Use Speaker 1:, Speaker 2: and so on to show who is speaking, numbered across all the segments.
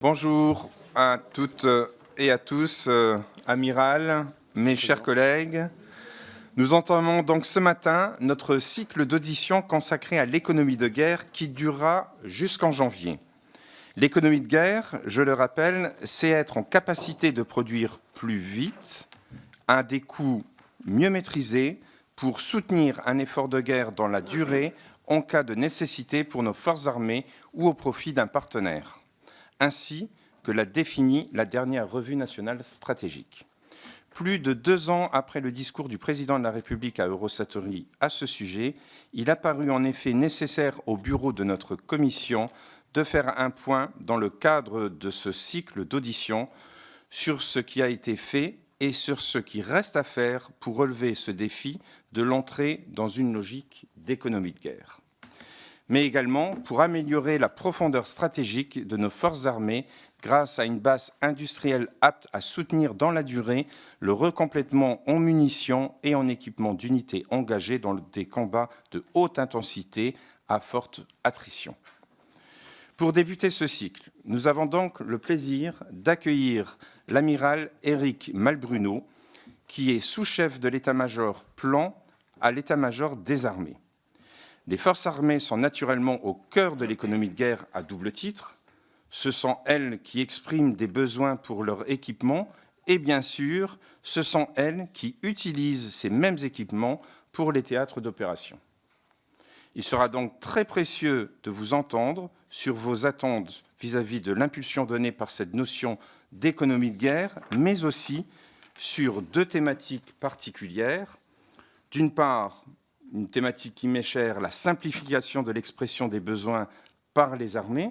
Speaker 1: Bonjour à toutes et à tous, amiral, mes chers collègues. Nous entamons donc ce matin notre cycle d'audition consacré à l'économie de guerre qui durera jusqu'en janvier. L'économie de guerre, je le rappelle, c'est être en capacité de produire plus vite, à des coûts mieux maîtrisés, pour soutenir un effort de guerre dans la durée en cas de nécessité pour nos forces armées ou au profit d'un partenaire, ainsi que l'a défini la dernière revue nationale stratégique. Plus de 2 ans après le discours du président de la République à Eurosatory à ce sujet, il a paru en effet nécessaire au bureau de notre commission de faire un point dans le cadre de ce cycle d'audition sur ce qui a été fait et sur ce qui reste à faire pour relever ce défi de l'entrée dans une logique d'économie de guerre, mais également pour améliorer la profondeur stratégique de nos forces armées grâce à une base industrielle apte à soutenir dans la durée le recomplètement en munitions et en équipement d'unités engagées dans des combats de haute intensité à forte attrition. Pour débuter ce cycle, nous avons donc le plaisir d'accueillir l'amiral Éric Malbruno, qui est sous-chef de l'état-major plan à l'état-major des armées. Les forces armées sont naturellement au cœur de l'économie de guerre à double titre. Ce sont elles qui expriment des besoins pour leur équipement et bien sûr, ce sont elles qui utilisent ces mêmes équipements pour les théâtres d'opération. Il sera donc très précieux de vous entendre sur vos attentes vis-à-vis de l'impulsion donnée par cette notion d'économie de guerre, mais aussi sur 2 thématiques particulières. D'une part, une thématique qui m'est chère, la simplification de l'expression des besoins par les armées.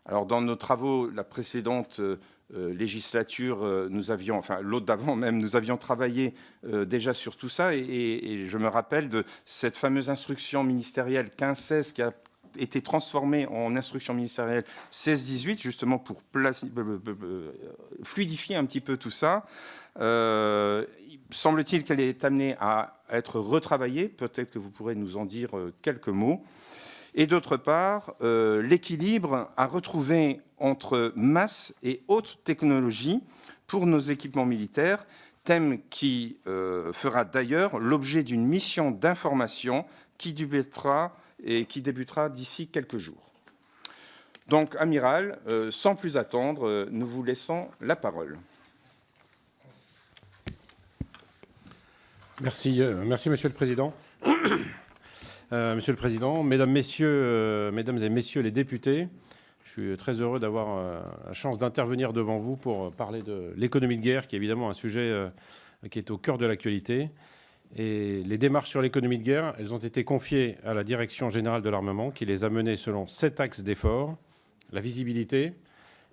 Speaker 1: Alors, dans nos travaux, la précédente législature, nous avions, enfin l'autre d'avant même, nous avions travaillé déjà sur tout ça, et je me rappelle de cette fameuse instruction ministérielle 15-16 qui a été transformée en instruction ministérielle 16-18, justement pour fluidifier un petit peu tout ça. Semble-t-il qu'elle est amenée à être retravaillée, peut-être que vous pourrez nous en dire quelques mots. Et d'autre part, l'équilibre à retrouver entre masse et haute technologie pour nos équipements militaires, thème qui fera d'ailleurs l'objet d'une mission d'information qui débutera d'ici quelques jours. Donc, amiral, sans plus attendre, nous vous laissons la parole.
Speaker 2: Merci, Monsieur le Président. Monsieur le Président, Mesdames et Messieurs les députés, je suis très heureux d'avoir la chance d'intervenir devant vous pour parler de l'économie de guerre, qui est évidemment un sujet qui est au cœur de l'actualité. Et les démarches sur l'économie de guerre, elles ont été confiées à la Direction générale de l'armement, qui les a menées selon 7 axes d'effort: la visibilité,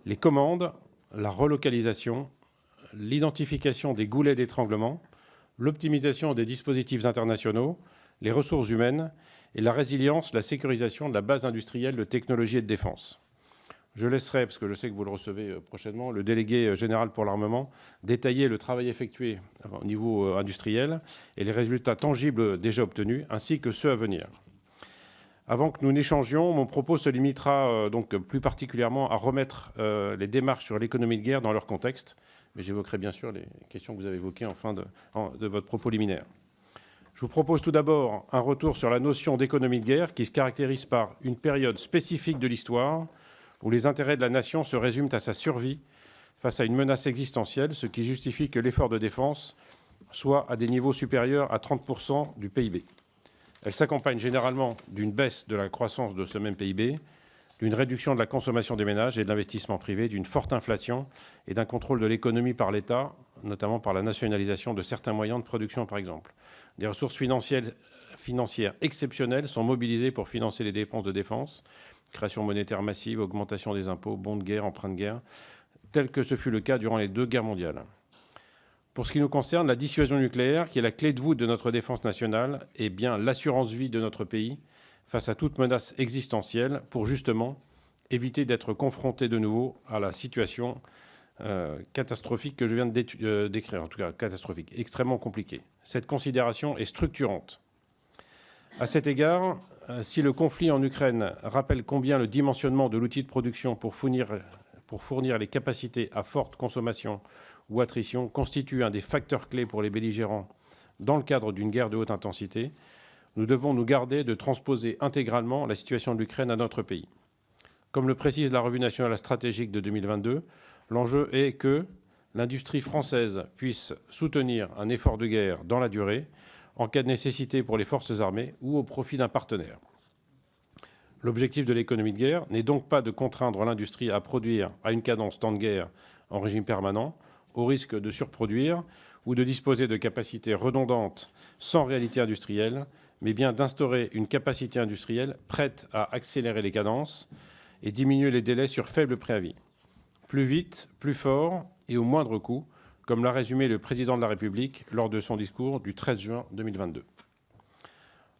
Speaker 2: les commandes, la relocalisation, l'identification des goulets d'étranglement, l'optimisation des dispositifs internationaux, les ressources humaines et la résilience, la sécurisation de la base industrielle de technologie et de défense. Je laisserai, parce que je sais que vous le recevez prochainement, le délégué général pour l'armement détailler le travail effectué au niveau industriel et les résultats tangibles déjà obtenus, ainsi que ceux à venir. Avant que nous n'échangions, mon propos se limitera donc plus particulièrement à remettre les démarches sur l'économie de guerre dans leur contexte, mais j'évoquerai bien sûr les questions que vous avez évoquées en fin de votre propos liminaire. Je vous propose tout d'abord un retour sur la notion d'économie de guerre qui se caractérise par une période spécifique de l'histoire où les intérêts de la nation se résument à sa survie face à une menace existentielle, ce qui justifie que l'effort de défense soit à des niveaux supérieurs à 30% du PIB. Elle s'accompagne généralement d'une baisse de la croissance de ce même PIB, d'une réduction de la consommation des ménages et de l'investissement privé, d'une forte inflation et d'un contrôle de l'économie par l'État, notamment par la nationalisation de certains moyens de production, par exemple. Des ressources financières exceptionnelles sont mobilisées pour financer les dépenses de défense, création monétaire massive, augmentation des impôts, bons de guerre, emprunts de guerre, tel que ce fut le cas durant les 2 guerres mondiales. Pour ce qui nous concerne, la dissuasion nucléaire, qui est la clé de voûte de notre défense nationale, est bien l'assurance vie de notre pays face à toute menace existentielle pour justement éviter d'être confronté de nouveau à la situation catastrophique que je viens de décrire, en tout cas catastrophique, extrêmement compliquée. Cette considération est structurante. À cet égard, si le conflit en Ukraine rappelle combien le dimensionnement de l'outil de production pour fournir pour fournir les capacités à forte consommation ou attrition constitue un des facteurs clés pour les belligérants dans le cadre d'une guerre de haute intensité, nous devons nous garder de transposer intégralement la situation de l'Ukraine à notre pays. Comme le précise la Revue nationale stratégique de 2022, l'enjeu est que l'industrie française puisse soutenir un effort de guerre dans la durée, en cas de nécessité pour les forces armées ou au profit d'un partenaire. L'objectif de l'économie de guerre n'est donc pas de contraindre l'industrie à produire à une cadence temps de guerre en régime permanent, au risque de surproduire ou de disposer de capacités redondantes sans réalité industrielle, mais bien d'instaurer une capacité industrielle prête à accélérer les cadences et diminuer les délais sur faible préavis. Plus vite, plus fort et au moindre coût, comme l'a résumé le président de la République lors de son discours du 13 juin 2022.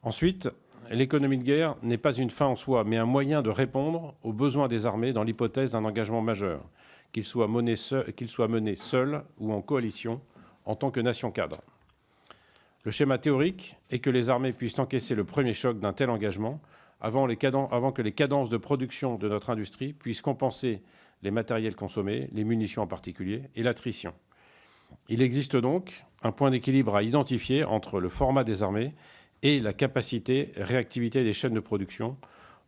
Speaker 2: Ensuite, l'économie de guerre n'est pas une fin en soi, mais un moyen de répondre aux besoins des armées dans l'hypothèse d'un engagement majeur, qu'il soit mené seul ou en coalition, en tant que nation cadre. Le schéma théorique est que les armées puissent encaisser le premier choc d'un tel engagement avant que les cadences de production de notre industrie puissent compenser les matériels consommés, les munitions en particulier, et l'attrition. Il existe donc un point d'équilibre à identifier entre le format des armées et la capacité, réactivité des chaînes de production,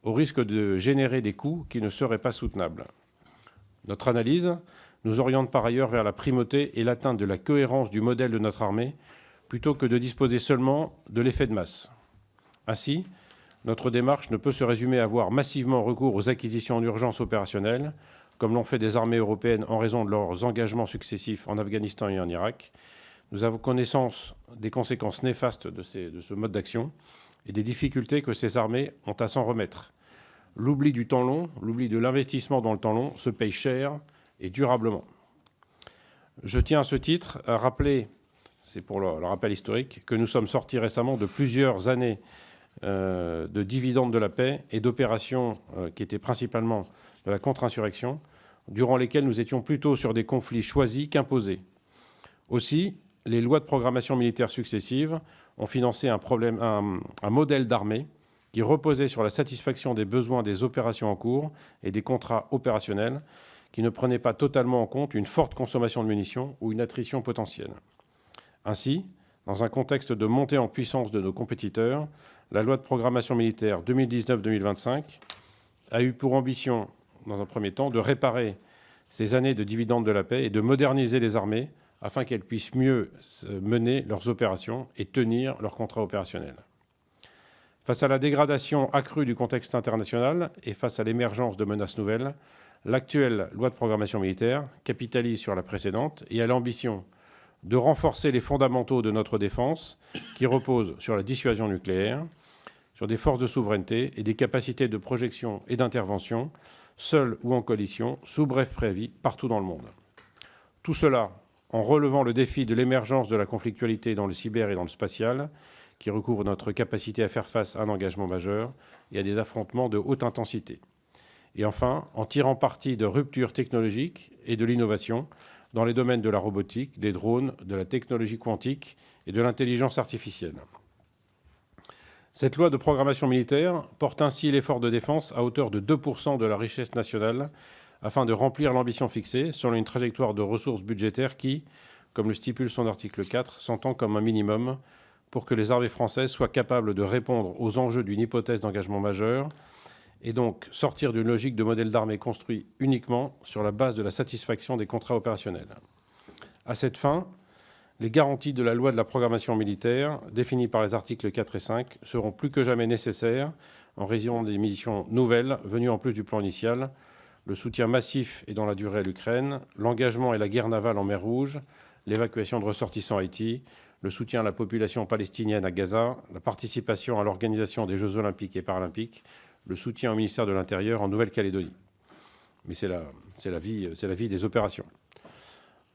Speaker 2: au risque de générer des coûts qui ne seraient pas soutenables. Notre analyse nous oriente par ailleurs vers la primauté et l'atteinte de la cohérence du modèle de notre armée, plutôt que de disposer seulement de l'effet de masse. Ainsi, notre démarche ne peut se résumer à avoir massivement recours aux acquisitions en urgence opérationnelle, comme l'ont fait des armées européennes en raison de leurs engagements successifs en Afghanistan et en Irak. Nous avons connaissance des conséquences néfastes de ce mode d'action et des difficultés que ces armées ont à s'en remettre. L'oubli du temps long, l'oubli de l'investissement dans le temps long se paye cher et durablement. Je tiens à ce titre à rappeler, c'est pour le rappel historique, que nous sommes sortis récemment de plusieurs années de dividendes de la paix et d'opérations qui étaient principalement de la contre-insurrection, durant lesquelles nous étions plutôt sur des conflits choisis qu'imposés. Aussi, les lois de programmation militaire successives ont financé un modèle d'armée qui reposait sur la satisfaction des besoins des opérations en cours et des contrats opérationnels, qui ne prenait pas totalement en compte une forte consommation de munitions ou une attrition potentielle. Ainsi, dans un contexte de montée en puissance de nos compétiteurs, la loi de programmation militaire 2019-2025 a eu pour ambition, dans un premier temps, de réparer ces années de dividendes de la paix et de moderniser les armées afin qu'elles puissent mieux mener leurs opérations et tenir leurs contrats opérationnels. Face à la dégradation accrue du contexte international et face à l'émergence de menaces nouvelles, l'actuelle loi de programmation militaire capitalise sur la précédente et a l'ambition de renforcer les fondamentaux de notre défense qui reposent sur la dissuasion nucléaire, sur des forces de souveraineté et des capacités de projection et d'intervention, seules ou en coalition, sous bref préavis, partout dans le monde. Tout cela en relevant le défi de l'émergence de la conflictualité dans le cyber et dans le spatial, qui recouvre notre capacité à faire face à un engagement majeur et à des affrontements de haute intensité. Et enfin, en tirant parti de ruptures technologiques et de l'innovation dans les domaines de la robotique, des drones, de la technologie quantique et de l'intelligence artificielle. Cette loi de programmation militaire porte ainsi l'effort de défense à hauteur de 2% de la richesse nationale afin de remplir l'ambition fixée selon une trajectoire de ressources budgétaires qui, comme le stipule son article 4, s'entend comme un minimum pour que les armées françaises soient capables de répondre aux enjeux d'une hypothèse d'engagement majeur et donc sortir d'une logique de modèle d'armée construit uniquement sur la base de la satisfaction des contrats opérationnels. À cette fin, les garanties de la loi de la programmation militaire, définies par les articles 4 et 5, seront plus que jamais nécessaires en raison des missions nouvelles venues en plus du plan initial, le soutien massif et dans la durée à l'Ukraine, l'engagement et la guerre navale en mer Rouge, l'évacuation de ressortissants à Haïti, le soutien à la population palestinienne à Gaza, la participation à l'organisation des Jeux olympiques et paralympiques, le soutien au ministère de l'Intérieur en Nouvelle-Calédonie. Mais c'est la vie des opérations.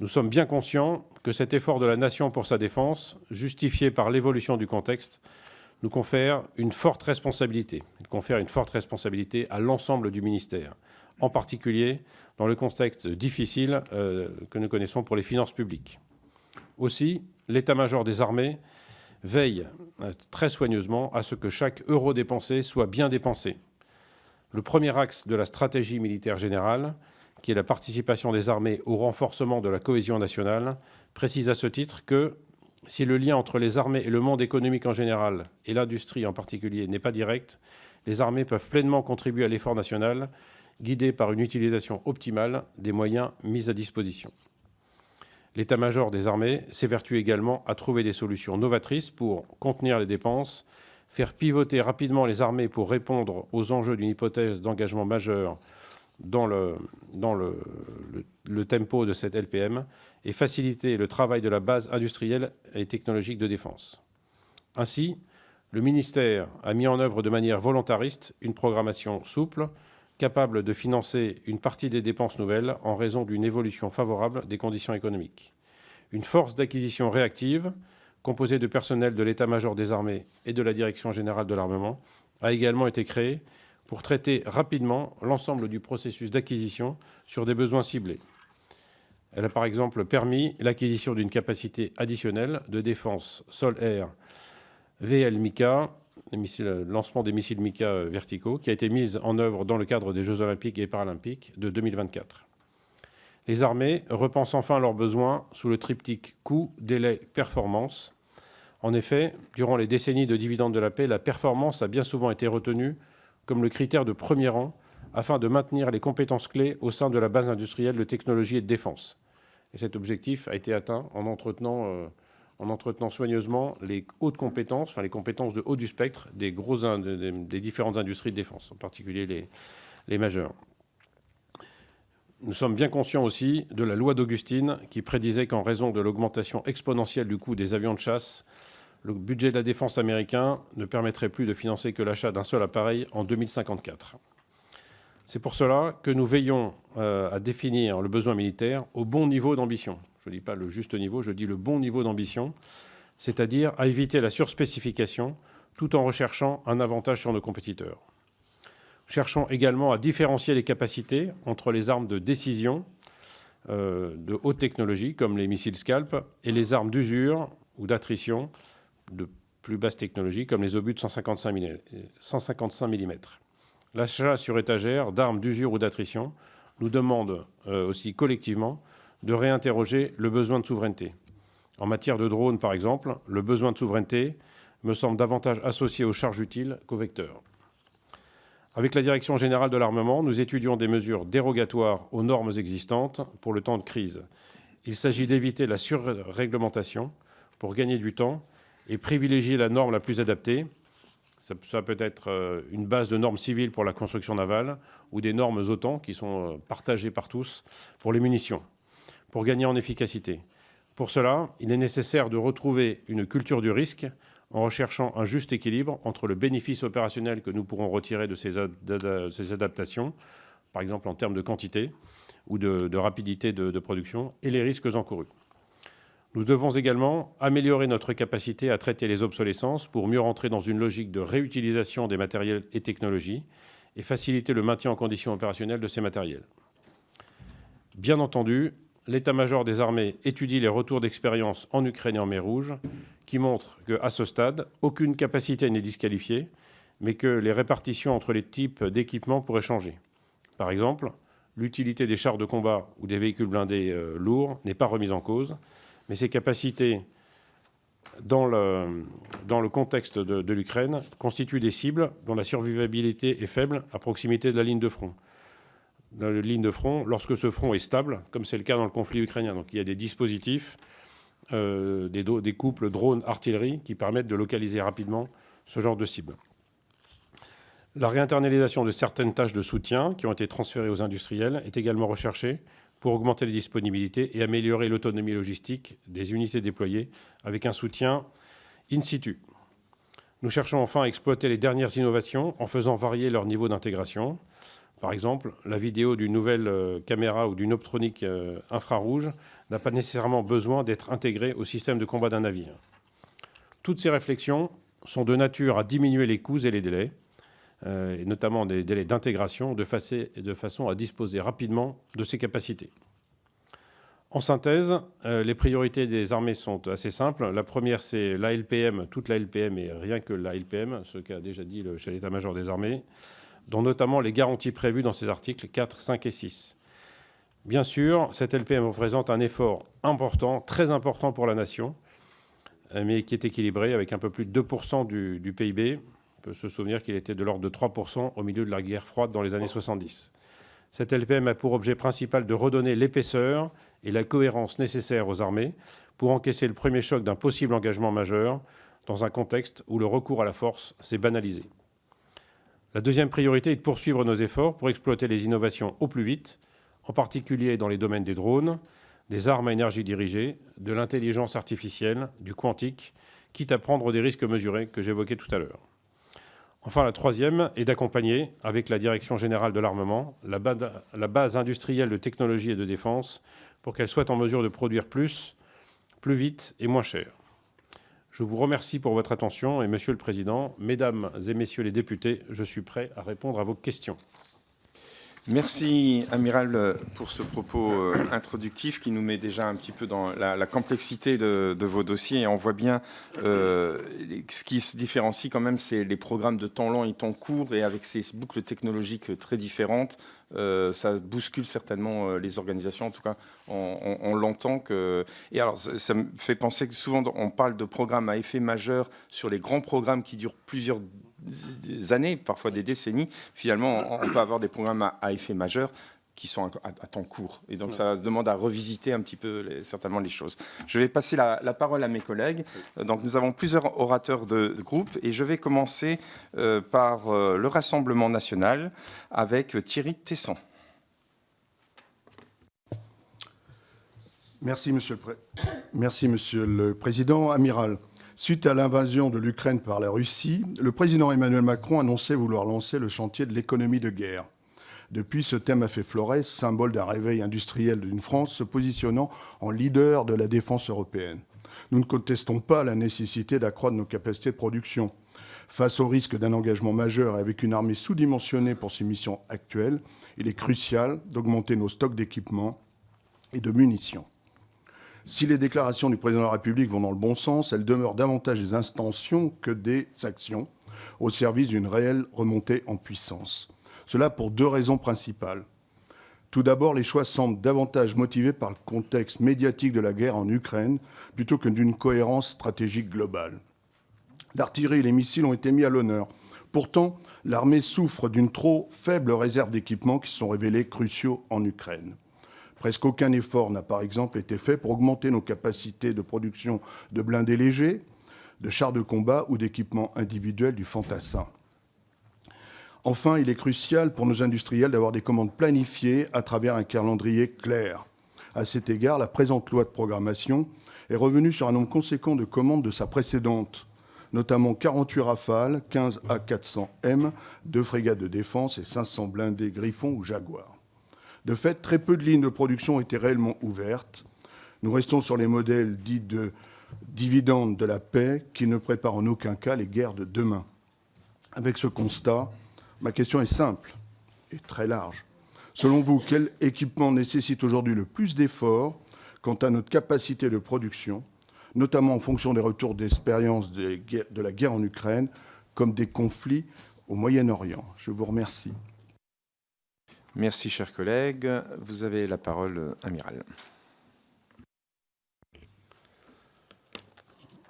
Speaker 2: Nous sommes bien conscients que cet effort de la nation pour sa défense, justifié par l'évolution du contexte, nous confère une forte responsabilité. Il confère une forte responsabilité à l'ensemble du ministère, en particulier dans le contexte difficile que nous connaissons pour les finances publiques. Aussi, l'état-major des armées veille très soigneusement à ce que chaque euro dépensé soit bien dépensé. Le premier axe de la stratégie militaire générale, qui est la participation des armées au renforcement de la cohésion nationale, précise à ce titre que si le lien entre les armées et le monde économique en général, et l'industrie en particulier, n'est pas direct, les armées peuvent pleinement contribuer à l'effort national, guidées par une utilisation optimale des moyens mis à disposition. L'état-major des armées s'évertue également à trouver des solutions novatrices pour contenir les dépenses, faire pivoter rapidement les armées pour répondre aux enjeux d'une hypothèse d'engagement majeur dans le tempo de cette LPM et faciliter le travail de la base industrielle et technologique de défense. Ainsi, le ministère a mis en œuvre de manière volontariste une programmation souple, capable de financer une partie des dépenses nouvelles en raison d'une évolution favorable des conditions économiques. Une force d'acquisition réactive, composée de personnel de l'état-major des armées et de la Direction générale de l'armement, a également été créée pour traiter rapidement l'ensemble du processus d'acquisition sur des besoins ciblés. Elle a par exemple permis l'acquisition d'une capacité additionnelle de défense sol-air VL-MICA, le lancement des missiles MICA verticaux, qui a été mise en œuvre dans le cadre des Jeux olympiques et paralympiques de 2024. Les armées repensent enfin leurs besoins sous le triptyque coût, délai, performance. En effet, durant les décennies de dividendes de la paix, la performance a bien souvent été retenue comme le critère de premier rang afin de maintenir les compétences clés au sein de la base industrielle de technologie et de défense. Et cet objectif a été atteint en entretenant soigneusement les hautes compétences, enfin les compétences de haut du spectre des différentes industries de défense, en particulier les majeures. Nous sommes bien conscients aussi de la loi d'Augustine qui prédisait qu'en raison de l'augmentation exponentielle du coût des avions de chasse, le budget de la défense américain ne permettrait plus de financer que l'achat d'un seul appareil en 2054. C'est pour cela que nous veillons à définir le besoin militaire au bon niveau d'ambition. Je ne dis pas le juste niveau, je dis le bon niveau d'ambition, c'est-à-dire à éviter la surspécification tout en recherchant un avantage sur nos compétiteurs. Cherchons également à différencier les capacités entre les armes de décision de haute technologie, comme les missiles Scalp, et les armes d'usure ou d'attrition de plus basse technologie, comme les obus de 155 mm. L'achat sur étagère d'armes d'usure ou d'attrition nous demande aussi collectivement de réinterroger le besoin de souveraineté. En matière de drones, par exemple, le besoin de souveraineté me semble davantage associé aux charges utiles qu'aux vecteurs. Avec la Direction générale de l'armement, nous étudions des mesures dérogatoires aux normes existantes pour le temps de crise. Il s'agit d'éviter la surréglementation pour gagner du temps et privilégier la norme la plus adaptée. Ça peut être une base de normes civiles pour la construction navale ou des normes OTAN qui sont partagées par tous pour les munitions, pour gagner en efficacité. Pour cela, il est nécessaire de retrouver une culture du risque en recherchant un juste équilibre entre le bénéfice opérationnel que nous pourrons retirer de ces adaptations, par exemple en termes de quantité ou de rapidité de production, et les risques encourus. Nous devons également améliorer notre capacité à traiter les obsolescences pour mieux rentrer dans une logique de réutilisation des matériels et technologies et faciliter le maintien en conditions opérationnelles de ces matériels. Bien entendu, l'état-major des armées étudie les retours d'expérience en Ukraine et en mer Rouge qui montrent qu'à ce stade, aucune capacité n'est disqualifiée, mais que les répartitions entre les types d'équipements pourraient changer. Par exemple, l'utilité des chars de combat ou des véhicules blindés lourds n'est pas remise en cause, mais ces capacités, dans le contexte de l'Ukraine, constituent des cibles dont la survivabilité est faible à proximité de la ligne de front. Dans la ligne de front, lorsque ce front est stable, comme c'est le cas dans le conflit ukrainien. Donc il y a des dispositifs, des couples drones-artillerie qui permettent de localiser rapidement ce genre de cible. La réinternalisation de certaines tâches de soutien qui ont été transférées aux industriels est également recherchée pour augmenter les disponibilités et améliorer l'autonomie logistique des unités déployées avec un soutien in situ. Nous cherchons enfin à exploiter les dernières innovations en faisant varier leur niveau d'intégration. Par exemple, la vidéo d'une nouvelle caméra ou d'une optronique infrarouge n'a pas nécessairement besoin d'être intégrée au système de combat d'un navire. Toutes ces réflexions sont de nature à diminuer les coûts et les délais, et notamment des délais d'intégration, de façon à disposer rapidement de ces capacités. En synthèse, les priorités des armées sont assez simples. La première, c'est la LPM, toute la LPM et rien que la LPM, ce qu'a déjà dit le chef d'état-major des armées, dont notamment les garanties prévues dans ces articles 4, 5 et 6. Bien sûr, cette LPM représente un effort important, très important pour la nation, mais qui est équilibré avec un peu plus de 2% du PIB. On peut se souvenir qu'il était de l'ordre de 3% au milieu de la guerre froide dans les années 70. Cette LPM a pour objet principal de redonner l'épaisseur et la cohérence nécessaires aux armées pour encaisser le premier choc d'un possible engagement majeur dans un contexte où le recours à la force s'est banalisé. La deuxième priorité est de poursuivre nos efforts pour exploiter les innovations au plus vite, en particulier dans les domaines des drones, des armes à énergie dirigée, de l'intelligence artificielle, du quantique, quitte à prendre des risques mesurés que j'évoquais tout à l'heure. Enfin, la troisième est d'accompagner, avec la Direction générale de l'armement, la base industrielle de technologie et de défense pour qu'elle soit en mesure de produire plus vite et moins cher. Je vous remercie pour votre attention et, Monsieur le Président, Mesdames et Messieurs les députés, je suis prêt à répondre à vos questions.
Speaker 1: Merci, Amiral, pour ce propos introductif qui nous met déjà un petit peu dans la complexité de vos dossiers. Et on voit bien ce qui se différencie quand même, c'est les programmes de temps long et temps court. Et avec ces boucles technologiques très différentes, ça bouscule certainement les organisations. En tout cas, on l'entend. Et alors, ça me fait penser que souvent, on parle de programmes à effet majeur sur les grands programmes qui durent plusieurs années, parfois des décennies. Finalement, on peut avoir des programmes à effet majeur qui sont à temps court. Et donc, ça se demande à revisiter un petit peu certainement les choses. Je vais passer la parole à mes collègues. Donc, nous avons plusieurs orateurs de groupe et je vais commencer par le Rassemblement national avec Thierry Tesson.
Speaker 3: Merci, Monsieur le Président. Amiral, suite à l'invasion de l'Ukraine par la Russie, le président Emmanuel Macron annonçait vouloir lancer le chantier de l'économie de guerre. Depuis, ce thème a fait florès, symbole d'un réveil industriel d'une France se positionnant en leader de la défense européenne. Nous ne contestons pas la nécessité d'accroître nos capacités de production. Face au risque d'un engagement majeur et avec une armée sous-dimensionnée pour ses missions actuelles, il est crucial d'augmenter nos stocks d'équipements et de munitions. Si les déclarations du président de la République vont dans le bon sens, elles demeurent davantage des intentions que des actions au service d'une réelle remontée en puissance. Cela pour deux raisons principales. Tout d'abord, les choix semblent davantage motivés par le contexte médiatique de la guerre en Ukraine plutôt que d'une cohérence stratégique globale. L'artillerie et les missiles ont été mis à l'honneur. Pourtant, l'armée souffre d'une trop faible réserve d'équipements qui se sont révélés cruciaux en Ukraine. Presque aucun effort n'a par exemple été fait pour augmenter nos capacités de production de blindés légers, de chars de combat ou d'équipements individuels du fantassin. Enfin, il est crucial pour nos industriels d'avoir des commandes planifiées à travers un calendrier clair. À cet égard, la présente loi de programmation est revenue sur un nombre conséquent de commandes de sa précédente, notamment 48 Rafales, 15 A400M, 2 frégates de défense et 500 blindés Griffon ou Jaguar. De fait, très peu de lignes de production ont été réellement ouvertes. Nous restons sur les modèles dits de dividendes de la paix qui ne préparent en aucun cas les guerres de demain. Avec ce constat, ma question est simple et très large. Selon vous, quel équipement nécessite aujourd'hui le plus d'efforts quant à notre capacité de production, notamment en fonction des retours d'expérience de la guerre en Ukraine, comme des conflits au Moyen-Orient? Je vous remercie.
Speaker 1: Merci, chers collègues. Vous avez la parole, Amiral.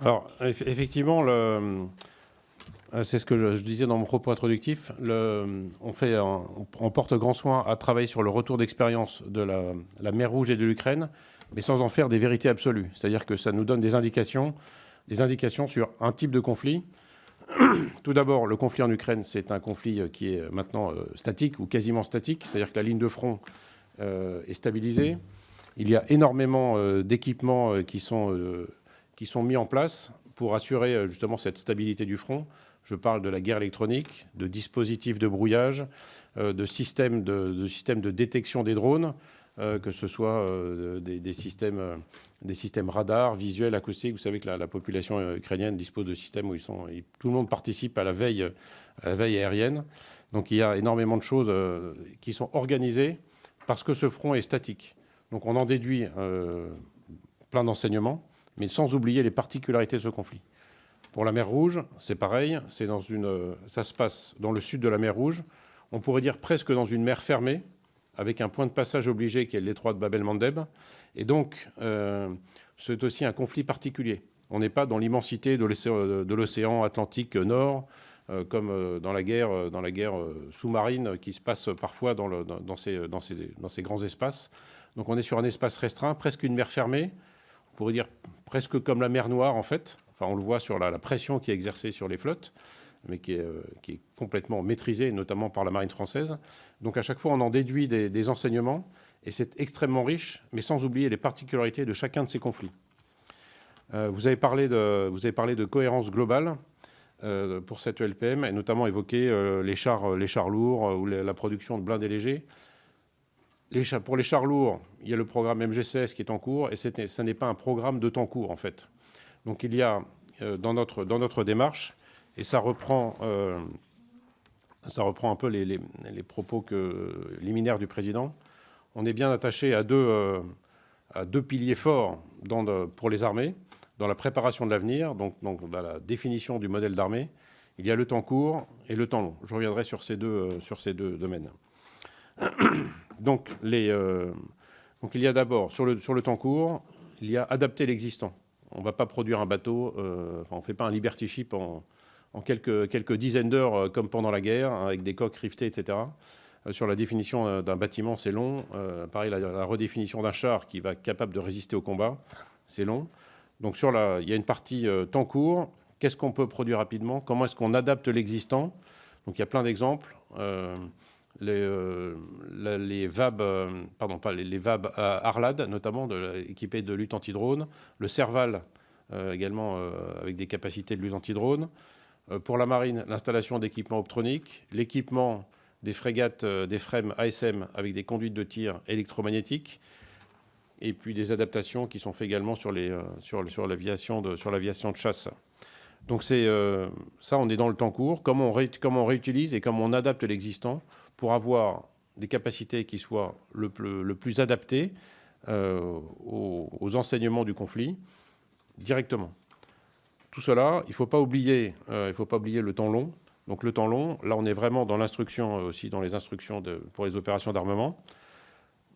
Speaker 2: Alors, effectivement, c'est ce que je disais dans mon propos introductif. On porte grand soin à travailler sur le retour d'expérience de la mer Rouge et de l'Ukraine, mais sans en faire des vérités absolues. C'est-à-dire que ça nous donne des indications sur un type de conflit. Tout d'abord, le conflit en Ukraine, c'est un conflit qui est maintenant statique ou quasiment statique, c'est-à-dire que la ligne de front est stabilisée. Il y a énormément d'équipements qui sont mis en place pour assurer justement cette stabilité du front. Je parle de la guerre électronique, de dispositifs de brouillage, de systèmes de détection des drones, que ce soit des systèmes radars, visuels, acoustiques. Vous savez que la population ukrainienne dispose de systèmes où tout le monde participe à la veille aérienne. Donc il y a énormément de choses qui sont organisées parce que ce front est statique. Donc on en déduit plein d'enseignements, mais sans oublier les particularités de ce conflit. Pour la mer Rouge, c'est pareil. Ça se passe dans le sud de la mer Rouge. On pourrait dire presque dans une mer fermée, avec un point de passage obligé qui est le détroit de Bab el-Mandeb. Et donc, c'est aussi un conflit particulier. On n'est pas dans l'immensité de l'océan Atlantique Nord, comme dans la guerre sous-marine qui se passe parfois dans ces grands espaces. Donc on est sur un espace restreint, presque une mer fermée, on pourrait dire presque comme la mer Noire en fait. Enfin, on le voit sur la pression qui est exercée sur les flottes, mais qui est complètement maîtrisée, notamment par la marine française. Donc à chaque fois, on en déduit des enseignements, et c'est extrêmement riche, mais sans oublier les particularités de chacun de ces conflits. Vous avez parlé de cohérence globale pour cette ELPM, et notamment évoqué les chars lourds ou la production de blindés légers. Pour les chars lourds, il y a le programme MGCS qui est en cours, et ce n'est pas un programme de temps court, en fait. Donc il y a, dans notre démarche, et ça reprend un peu les propos liminaires du président, on est bien attaché à deux piliers forts pour les armées, dans la préparation de l'avenir, donc dans la définition du modèle d'armée. Il y a le temps court et le temps long. Je reviendrai sur ces deux domaines. Donc il y a d'abord, sur le temps court, il y a adapter l'existant. On ne va pas produire un bateau, on ne fait pas un Liberty Ship en quelques dizaines d'heures comme pendant la guerre, hein, avec des coques rivetées, etc. Sur la définition d'un bâtiment, c'est long. Pareil, la redéfinition d'un char qui va être capable de résister au combat, c'est long. Donc il y a une partie temps court. Qu'est-ce qu'on peut produire rapidement? Comment est-ce qu'on adapte l'existant? Donc il y a plein d'exemples. Les VAB, les VAB Arlad, notamment, équipés de lutte anti-drone. Le Serval, également avec des capacités de lutte anti-drone. Pour la marine, l'installation d'équipements optroniques, l'équipement des frégates, des FREMM ASM avec des conduites de tir électromagnétiques, et puis des adaptations qui sont faites également sur l'aviation de chasse. Donc ça, on est dans le temps court. Comment on réutilise et comment on adapte l'existant pour avoir des capacités qui soient le plus adaptées aux enseignements du conflit directement. Tout cela, il ne faut pas oublier le temps long. Donc le temps long, là, on est vraiment dans l'instruction aussi, dans les instructions pour les opérations d'armement,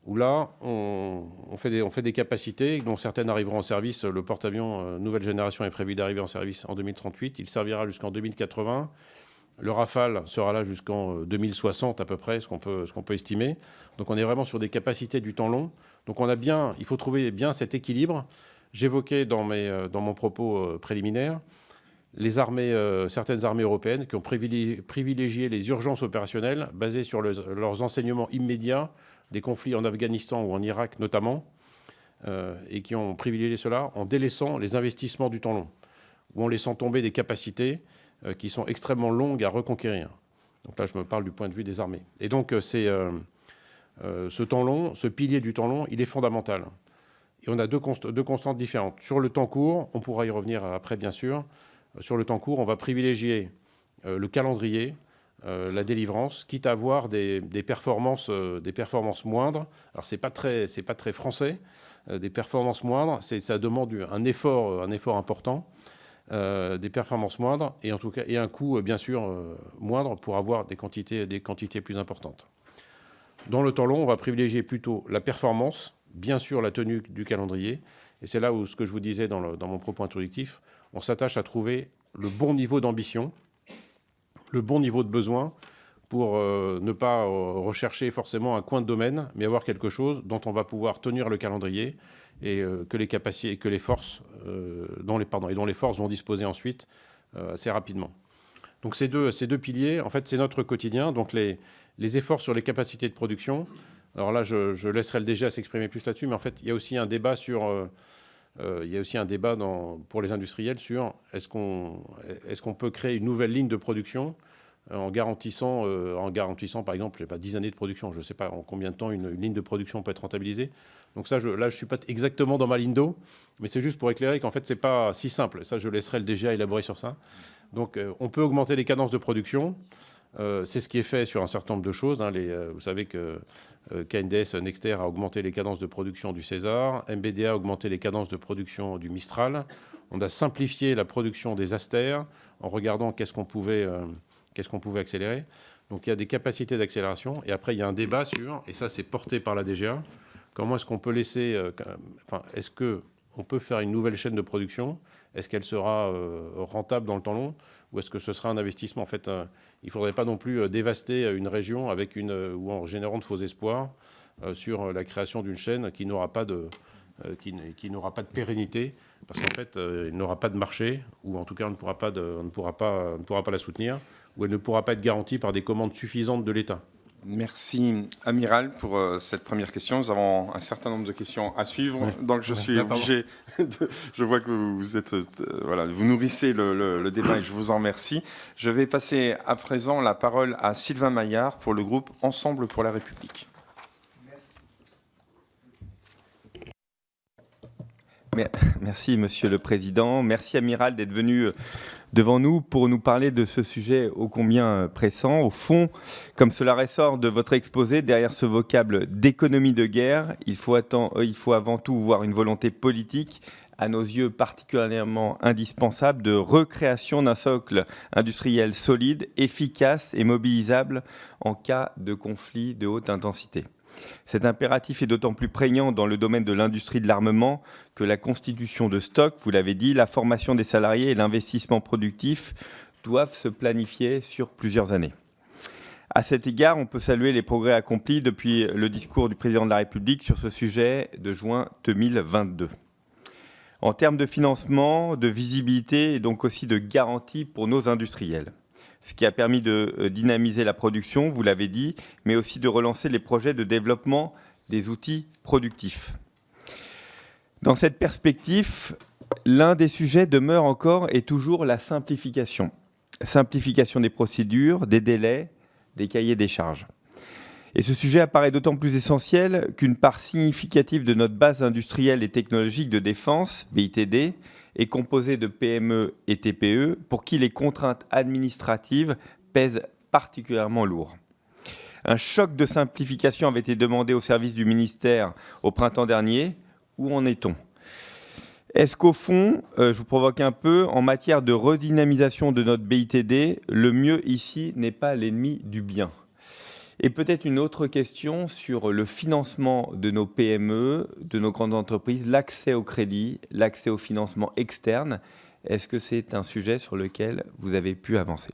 Speaker 2: où là, on fait des capacités dont certaines arriveront en service. Le porte-avions nouvelle génération est prévu d'arriver en service en 2038. Il servira jusqu'en 2080. Le Rafale sera là jusqu'en 2060 à peu près, ce qu'on peut estimer. Donc on est vraiment sur des capacités du temps long. Donc il faut trouver bien cet équilibre. J'évoquais dans mon propos préliminaire certaines armées européennes qui ont privilégié les urgences opérationnelles basées sur leurs enseignements immédiats des conflits en Afghanistan ou en Irak notamment, et qui ont privilégié cela en délaissant les investissements du temps long, ou en laissant tomber des capacités qui sont extrêmement longues à reconquérir. Donc là, je me parle du point de vue des armées. Et donc, ce temps long, ce pilier du temps long, il est fondamental. Et on a deux constantes différentes. Sur le temps court, on pourra y revenir après, bien sûr. Sur le temps court, on va privilégier le calendrier, la délivrance, quitte à avoir des performances moindres. Alors, c'est pas très français, des performances moindres. Ça demande un effort important. Des performances moindres et en tout cas un coût bien sûr moindre pour avoir des quantités plus importantes. Dans le temps long, on va privilégier plutôt la performance, bien sûr la tenue du calendrier, et c'est là où ce que je vous disais dans mon propos introductif, on s'attache à trouver le bon niveau d'ambition, le bon niveau de besoin pour ne pas rechercher forcément un coin de domaine, mais avoir quelque chose dont on va pouvoir tenir le calendrier et que les capacités, que les forces, dont les forces vont disposer ensuite assez rapidement. Donc ces deux piliers, en fait, c'est notre quotidien. Donc les efforts sur les capacités de production. Alors là, je laisserai le DG s'exprimer plus là-dessus, mais en fait, il y a aussi un débat pour les industriels sur est-ce qu'on peut créer une nouvelle ligne de production en garantissant par exemple, 10 années de production. Je ne sais pas en combien de temps une ligne de production peut être rentabilisée. Donc ça, je ne suis pas exactement dans ma ligne d'eau, mais c'est juste pour éclairer qu'en fait, ce n'est pas si simple. Ça, je laisserai le DG élaborer sur ça. Donc on peut augmenter les cadences de production. C'est ce qui est fait sur un certain nombre de choses. Hein. Vous savez que KNDS Nexter a augmenté les cadences de production du César. MBDA a augmenté les cadences de production du Mistral. On a simplifié la production des Aster en regardant qu'est-ce qu'on pouvait accélérer. Donc il y a des capacités d'accélération. Et après, il y a un débat sur, et ça c'est porté par la DGA, comment est-ce qu'on peut laisser, est-ce qu'on peut faire une nouvelle chaîne de production? Est-ce qu'elle sera rentable dans le temps long? Ou est-ce que ce sera un investissement? En fait, il ne faudrait pas non plus dévaster une région avec ou en générant de faux espoirs sur la création d'une chaîne qui n'aura pas de pérennité, parce qu'en fait, il n'aura pas de marché, ou en tout cas, on ne pourra pas la soutenir, ou elle ne pourra pas être garantie par des commandes suffisantes de l'État.
Speaker 1: Merci, Amiral, pour cette première question. Nous avons un certain nombre de questions à suivre, donc je suis obligé je vois que vous êtes, voilà, vous nourrissez le débat et je vous en remercie. Je vais passer à présent la parole à Sylvain Maillard pour le groupe Ensemble pour la République.
Speaker 4: Merci, Monsieur le Président. Merci, Amiral, d'être venu devant nous pour nous parler de ce sujet ô combien pressant. Au fond, comme cela ressort de votre exposé, derrière ce vocable d'économie de guerre, il faut avant tout voir une volonté politique, à nos yeux particulièrement indispensable, de recréation d'un socle industriel solide, efficace et mobilisable en cas de conflit de haute intensité. Cet impératif est d'autant plus prégnant dans le domaine de l'industrie de l'armement que la constitution de stock, vous l'avez dit, la formation des salariés et l'investissement productif doivent se planifier sur plusieurs années. À cet égard, on peut saluer les progrès accomplis depuis le discours du président de la République sur ce sujet de juin 2022. En termes de financement, de visibilité et donc aussi de garantie pour nos industriels. Ce qui a permis de dynamiser la production, vous l'avez dit, mais aussi de relancer les projets de développement des outils productifs. Dans cette perspective, l'un des sujets demeure encore et toujours la simplification. Simplification des procédures, des délais, des cahiers des charges. Et ce sujet apparaît d'autant plus essentiel qu'une part significative de notre base industrielle et technologique de défense, BITD, est composée de PME et TPE pour qui les contraintes administratives pèsent particulièrement lourd. Un choc de simplification avait été demandé au service du ministère au printemps dernier. Où en est-on? Est-ce qu'au fond, je vous provoque un peu, en matière de redynamisation de notre BITD, le mieux ici n'est pas l'ennemi du bien? Et peut-être une autre question sur le financement de nos PME, de nos grandes entreprises, l'accès au crédit, l'accès au financement externe. Est-ce que c'est un sujet sur lequel vous avez pu avancer?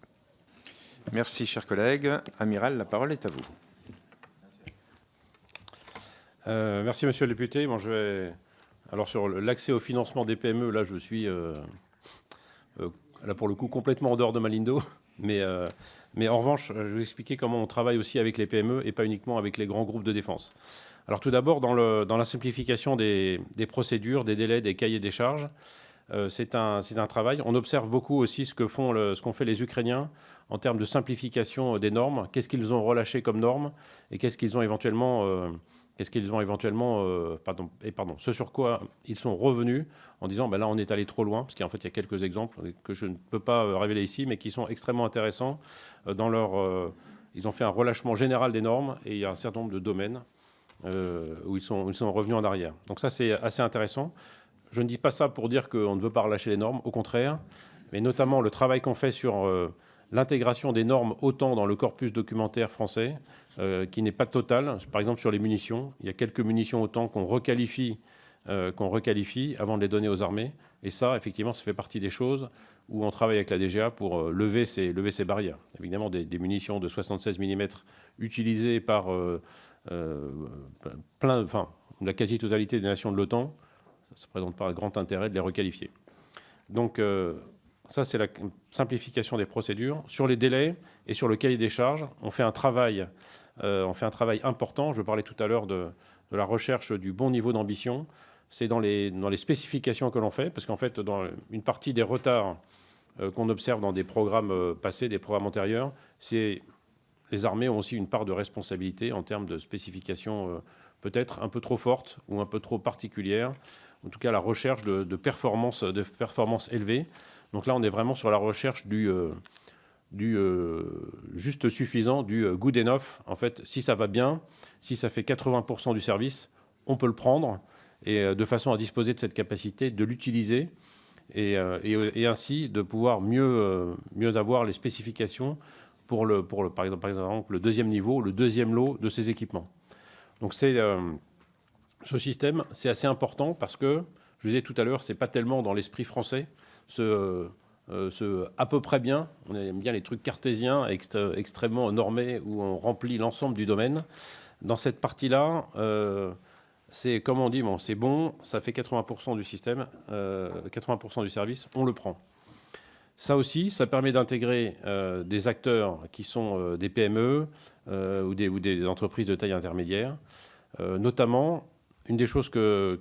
Speaker 1: Merci, chers collègues. Amiral, la parole est à vous.
Speaker 2: Merci, monsieur le député. Bon, alors, sur l'accès au financement des PME, là, je suis, là, pour le coup, complètement en dehors de ma ligne d'eau. Mais en revanche, je vais vous expliquer comment on travaille aussi avec les PME et pas uniquement avec les grands groupes de défense. Alors tout d'abord, dans la simplification des procédures, des délais, des cahiers des charges, c'est un travail. On observe beaucoup aussi ce qu'ont fait les Ukrainiens en termes de simplification des normes. Qu'est-ce qu'ils ont relâché comme normes et qu'est-ce qu'ils ont éventuellement... ce sur quoi ils sont revenus en disant là on est allé trop loin, parce qu'en fait il y a quelques exemples que je ne peux pas révéler ici, mais qui sont extrêmement intéressants. Ils ont fait un relâchement général des normes et il y a un certain nombre de domaines où ils sont revenus en arrière. Donc ça c'est assez intéressant. Je ne dis pas ça pour dire qu'on ne veut pas relâcher les normes, au contraire, mais notamment le travail qu'on fait sur l'intégration des normes autant dans le corpus documentaire français, qui n'est pas total. Par exemple, sur les munitions, il y a quelques munitions autant qu'on requalifie avant de les donner aux armées. Et ça, effectivement, ça fait partie des choses où on travaille avec la DGA pour lever ces barrières. Évidemment, des munitions de 76 mm utilisées par la quasi-totalité des nations de l'OTAN, ça ne présente pas un grand intérêt de les requalifier. Donc, ça, c'est la simplification des procédures. Sur les délais et sur le cahier des charges, on fait un travail important. Je parlais tout à l'heure de la recherche du bon niveau d'ambition. C'est dans les spécifications que l'on fait, parce qu'en fait, dans une partie des retards qu'on observe dans des programmes passés, des programmes antérieurs, les armées ont aussi une part de responsabilité en termes de spécifications peut-être un peu trop fortes ou un peu trop particulières. En tout cas, la recherche de performances élevées. Donc là, on est vraiment sur la recherche du juste suffisant, du good enough. En fait, si ça va bien, si ça fait 80% du service, on peut le prendre et de façon à disposer de cette capacité, de l'utiliser et ainsi de pouvoir mieux avoir les spécifications par exemple, le deuxième niveau, le deuxième lot de ces équipements. Donc ce système, c'est assez important parce que, je vous disais tout à l'heure, ce n'est pas tellement dans l'esprit français, à peu près bien, on aime bien les trucs cartésiens, extrêmement normés, où on remplit l'ensemble du domaine. Dans cette partie-là, c'est comme on dit, bon, c'est bon, ça fait 80% du système, 80% du service, on le prend. Ça aussi, ça permet d'intégrer des acteurs qui sont des PME ou des entreprises de taille intermédiaire. Notamment, une des choses qui a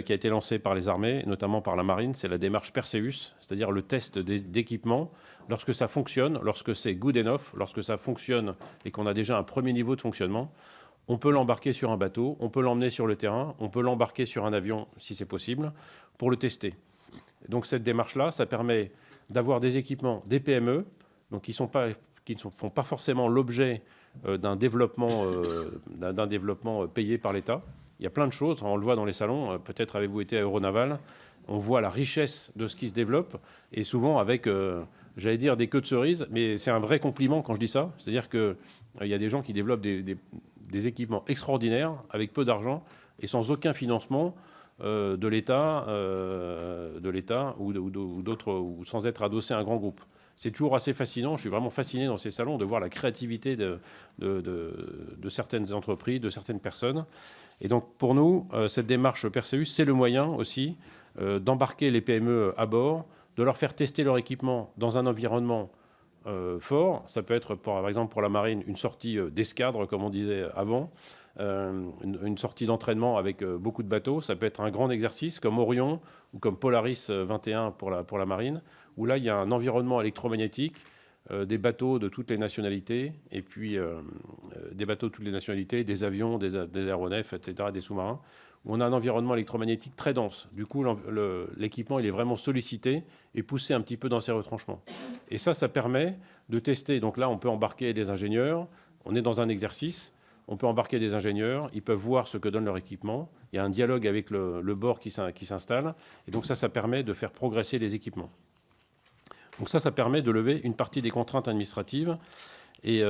Speaker 2: été lancée par les armées, notamment par la marine, c'est la démarche Perseus, c'est-à-dire le test d'équipement. Lorsque ça fonctionne, lorsque c'est good enough, lorsque ça fonctionne et qu'on a déjà un premier niveau de fonctionnement, on peut l'embarquer sur un bateau, on peut l'emmener sur le terrain, on peut l'embarquer sur un avion, si c'est possible, pour le tester. Donc cette démarche-là, ça permet d'avoir des équipements, des PME, donc qui ne font pas forcément l'objet d'un développement payé par l'État. Il y a plein de choses, on le voit dans les salons, peut-être avez-vous été à Euronaval, on voit la richesse de ce qui se développe, et souvent avec, j'allais dire, des queues de cerises, mais c'est un vrai compliment quand je dis ça, c'est-à-dire qu'il y a des gens qui développent des équipements extraordinaires, avec peu d'argent, et sans aucun financement de l'État ou d'autres, ou sans être adossé à un grand groupe. C'est toujours assez fascinant. Je suis vraiment fasciné dans ces salons de voir la créativité de certaines entreprises, de certaines personnes. Et donc, pour nous, cette démarche Perseus, c'est le moyen aussi d'embarquer les PME à bord, de leur faire tester leur équipement dans un environnement fort. Ça peut être, par exemple, pour la marine, une sortie d'escadre, comme on disait avant, une sortie d'entraînement avec beaucoup de bateaux. Ça peut être un grand exercice comme Orion ou comme Polaris 21 pour la marine, où là, il y a un environnement électromagnétique, des bateaux de toutes les nationalités, et puis des bateaux de toutes les nationalités, des avions, des aéronefs, etc., des sous-marins, où on a un environnement électromagnétique très dense. Du coup, l'équipement, il est vraiment sollicité et poussé un petit peu dans ses retranchements. Et ça permet de tester. Donc là, on peut embarquer des ingénieurs. On est dans un exercice. On peut embarquer des ingénieurs. Ils peuvent voir ce que donne leur équipement. Il y a un dialogue avec le bord qui s'installe. Et donc ça permet de faire progresser les équipements. Donc ça permet de lever une partie des contraintes administratives et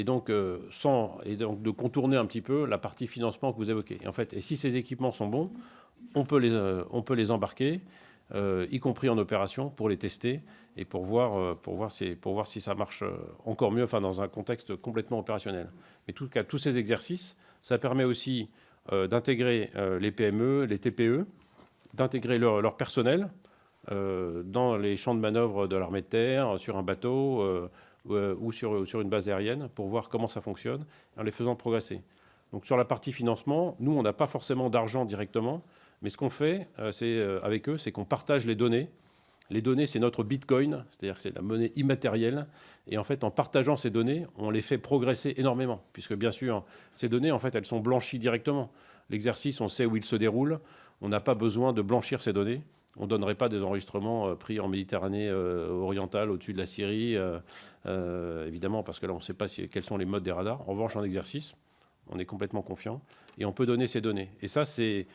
Speaker 2: donc de contourner un petit peu la partie financement que vous évoquez. Et en fait, si ces équipements sont bons, on peut les embarquer, y compris en opération, pour les tester et pour voir si ça marche encore mieux, enfin dans un contexte complètement opérationnel. Mais en tout cas, tous ces exercices, ça permet aussi d'intégrer les PME, les TPE, d'intégrer leur personnel dans les champs de manœuvre de l'armée de terre, sur un bateau ou sur une base aérienne, pour voir comment ça fonctionne, en les faisant progresser. Donc sur la partie financement, nous, on n'a pas forcément d'argent directement, mais ce qu'on fait avec eux, c'est qu'on partage les données. Les données, c'est notre bitcoin, c'est-à-dire que c'est la monnaie immatérielle. Et en fait, en partageant ces données, on les fait progresser énormément, puisque bien sûr, ces données, en fait, elles sont blanchies directement. L'exercice, on sait où il se déroule. On n'a pas besoin de blanchir ces données. On ne donnerait pas des enregistrements pris en Méditerranée orientale, au-dessus de la Syrie, évidemment, parce que là, on ne sait pas quels sont les modes des radars. En revanche, en exercice, on est complètement confiant et on peut donner ces données. Et ça, c'est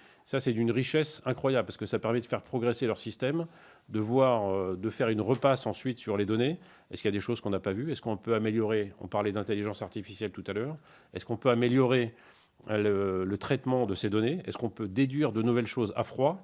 Speaker 2: d'une richesse incroyable, parce que ça permet de faire progresser leur système, de faire une repasse ensuite sur les données. Est-ce qu'il y a des choses qu'on n'a pas vues? Est-ce qu'on peut améliorer? On parlait d'intelligence artificielle tout à l'heure. Est-ce qu'on peut améliorer le traitement de ces données? Est-ce qu'on peut déduire de nouvelles choses à froid?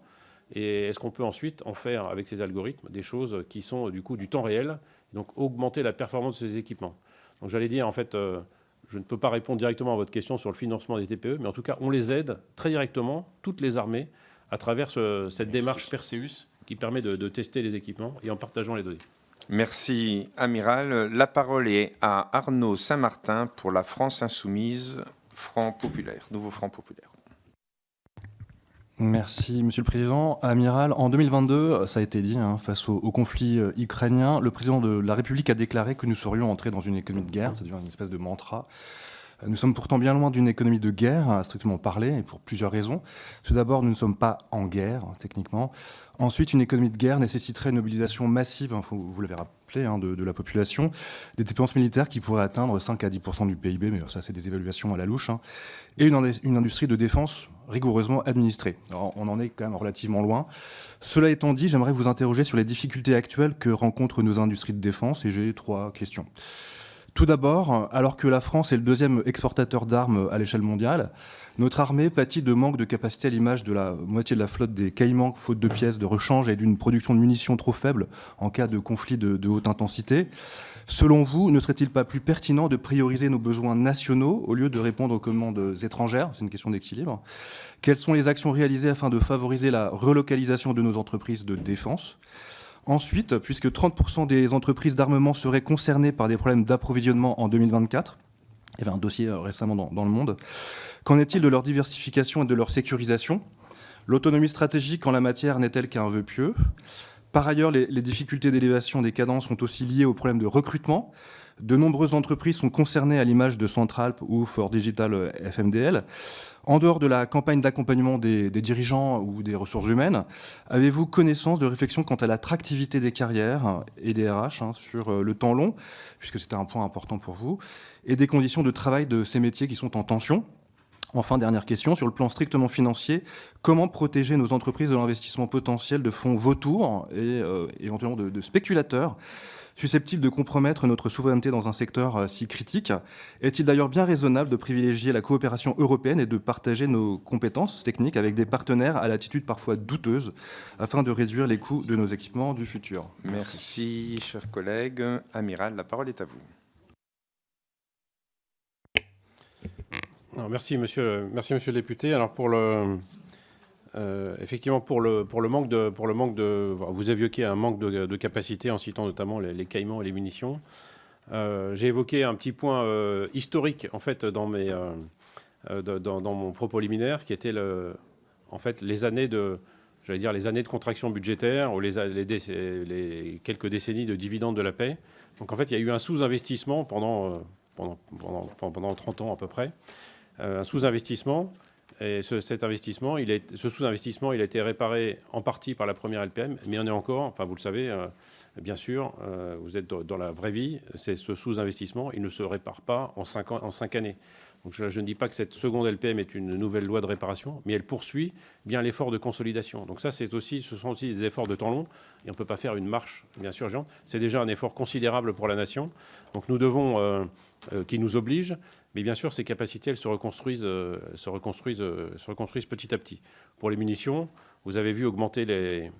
Speaker 2: Et est-ce qu'on peut ensuite en faire, avec ces algorithmes, des choses qui sont du coup du temps réel, donc augmenter la performance de ces équipements? Donc j'allais dire, en fait, je ne peux pas répondre directement à votre question sur le financement des TPE, mais en tout cas, on les aide très directement, toutes les armées, à travers cette démarche Perseus qui permet de tester les équipements et en partageant les données.
Speaker 1: Merci, Amiral. La parole est à Arnaud Saint-Martin pour la France Insoumise, Front Populaire, Nouveau Front Populaire.
Speaker 5: Merci, Monsieur le Président. Amiral, en 2022, ça a été dit, face au conflit ukrainien, le président de la République a déclaré que nous serions entrés dans une économie de guerre, c'est-à-dire une espèce de mantra. Nous sommes pourtant bien loin d'une économie de guerre, à strictement parler, et pour plusieurs raisons. Tout d'abord, nous ne sommes pas en guerre, techniquement. Ensuite, une économie de guerre nécessiterait une mobilisation massive, vous l'avez rappelé, de la population, des dépenses militaires qui pourraient atteindre 5 à 10% du PIB, mais ça, c'est des évaluations à la louche, et une industrie de défense rigoureusement administrée. Alors, on en est quand même relativement loin. Cela étant dit, j'aimerais vous interroger sur les difficultés actuelles que rencontrent nos industries de défense, et j'ai 3 questions. Tout d'abord, alors que la France est le deuxième exportateur d'armes à l'échelle mondiale, notre armée pâtit de manque de capacité à l'image de la moitié de la flotte des Caïmans, faute de pièces de rechange et d'une production de munitions trop faible en cas de conflit de haute intensité. Selon vous, ne serait-il pas plus pertinent de prioriser nos besoins nationaux au lieu de répondre aux commandes étrangères? C'est une question d'équilibre. Quelles sont les actions réalisées afin de favoriser la relocalisation de nos entreprises de défense? Ensuite, puisque 30% des entreprises d'armement seraient concernées par des problèmes d'approvisionnement en 2024, il y avait un dossier récemment dans Le Monde, qu'en est-il de leur diversification et de leur sécurisation? L'autonomie stratégique en la matière n'est-elle qu'un vœu pieux? Par ailleurs, les difficultés d'élévation des cadences sont aussi liées aux problèmes de recrutement. De nombreuses entreprises sont concernées à l'image de Centralp ou Fort Digital FMDL. En dehors de la campagne d'accompagnement des dirigeants ou des ressources humaines, avez-vous connaissance de réflexions quant à l'attractivité des carrières et des RH sur le temps long, puisque c'était un point important pour vous, et des conditions de travail de ces métiers qui sont en tension? Enfin, dernière question, sur le plan strictement financier, comment protéger nos entreprises de l'investissement potentiel de fonds vautours et éventuellement de spéculateurs susceptibles de compromettre notre souveraineté dans un secteur si critique? Est-il d'ailleurs bien raisonnable de privilégier la coopération européenne et de partager nos compétences techniques avec des partenaires à l'attitude parfois douteuse afin de réduire les coûts de nos équipements du futur?
Speaker 1: Merci, cher collègue. Amiral, la parole est à vous.
Speaker 2: Alors, merci, monsieur le député. Alors, effectivement, pour le manque de, vous évoquez un manque de capacité en citant notamment les Caïmans et les munitions. J'ai évoqué un petit point historique en fait dans mon propos liminaire, qui était en fait les années de contraction budgétaire ou les quelques décennies de dividendes de la paix. Donc en fait, il y a eu un sous-investissement pendant 30 ans à peu près, un sous-investissement. Et ce sous-investissement, il a été réparé en partie par la première LPM, mais on est encore, enfin vous le savez, bien sûr, vous êtes dans la vraie vie, c'est ce sous-investissement, il ne se répare pas en 5 années. Donc je ne dis pas que cette seconde LPM est une nouvelle loi de réparation, mais elle poursuit bien l'effort de consolidation. Donc ça, ce sont aussi des efforts de temps long, et on ne peut pas faire une marche, bien sûr, géante. C'est déjà un effort considérable pour la nation. Donc nous devons, qui nous oblige, mais bien sûr, ces capacités, elles se reconstruisent petit à petit. Pour les munitions, vous avez vu augmenter les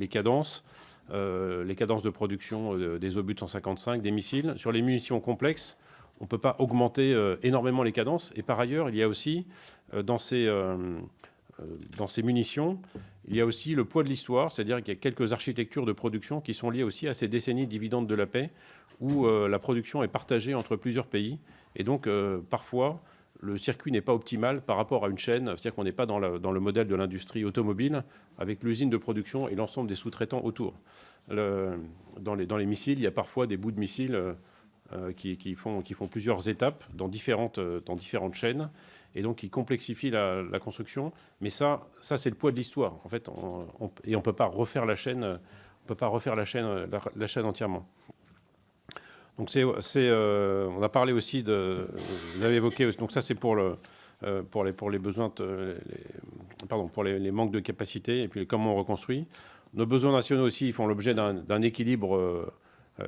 Speaker 2: cadences, de production des obus de 155, des missiles. Sur les munitions complexes, on ne peut pas augmenter énormément les cadences. Et par ailleurs, il y a aussi, dans ces munitions, il y a aussi le poids de l'histoire, c'est-à-dire qu'il y a quelques architectures de production qui sont liées aussi à ces décennies de dividendes de la paix, où la production est partagée entre plusieurs pays. Et donc, parfois, le circuit n'est pas optimal par rapport à une chaîne, c'est-à-dire qu'on n'est pas dans le modèle de l'industrie automobile, avec l'usine de production et l'ensemble des sous-traitants autour. Dans les missiles, il y a parfois des bouts de missiles qui font plusieurs étapes dans différentes chaînes, et donc qui complexifient la construction. Mais ça c'est le poids de l'histoire, en fait, et on ne peut pas refaire la chaîne, entièrement. Donc on a parlé aussi vous avez évoqué, donc ça c'est pour les besoins, pour les manques de capacité, et puis comment on reconstruit. Nos besoins nationaux aussi, ils font l'objet d'un équilibre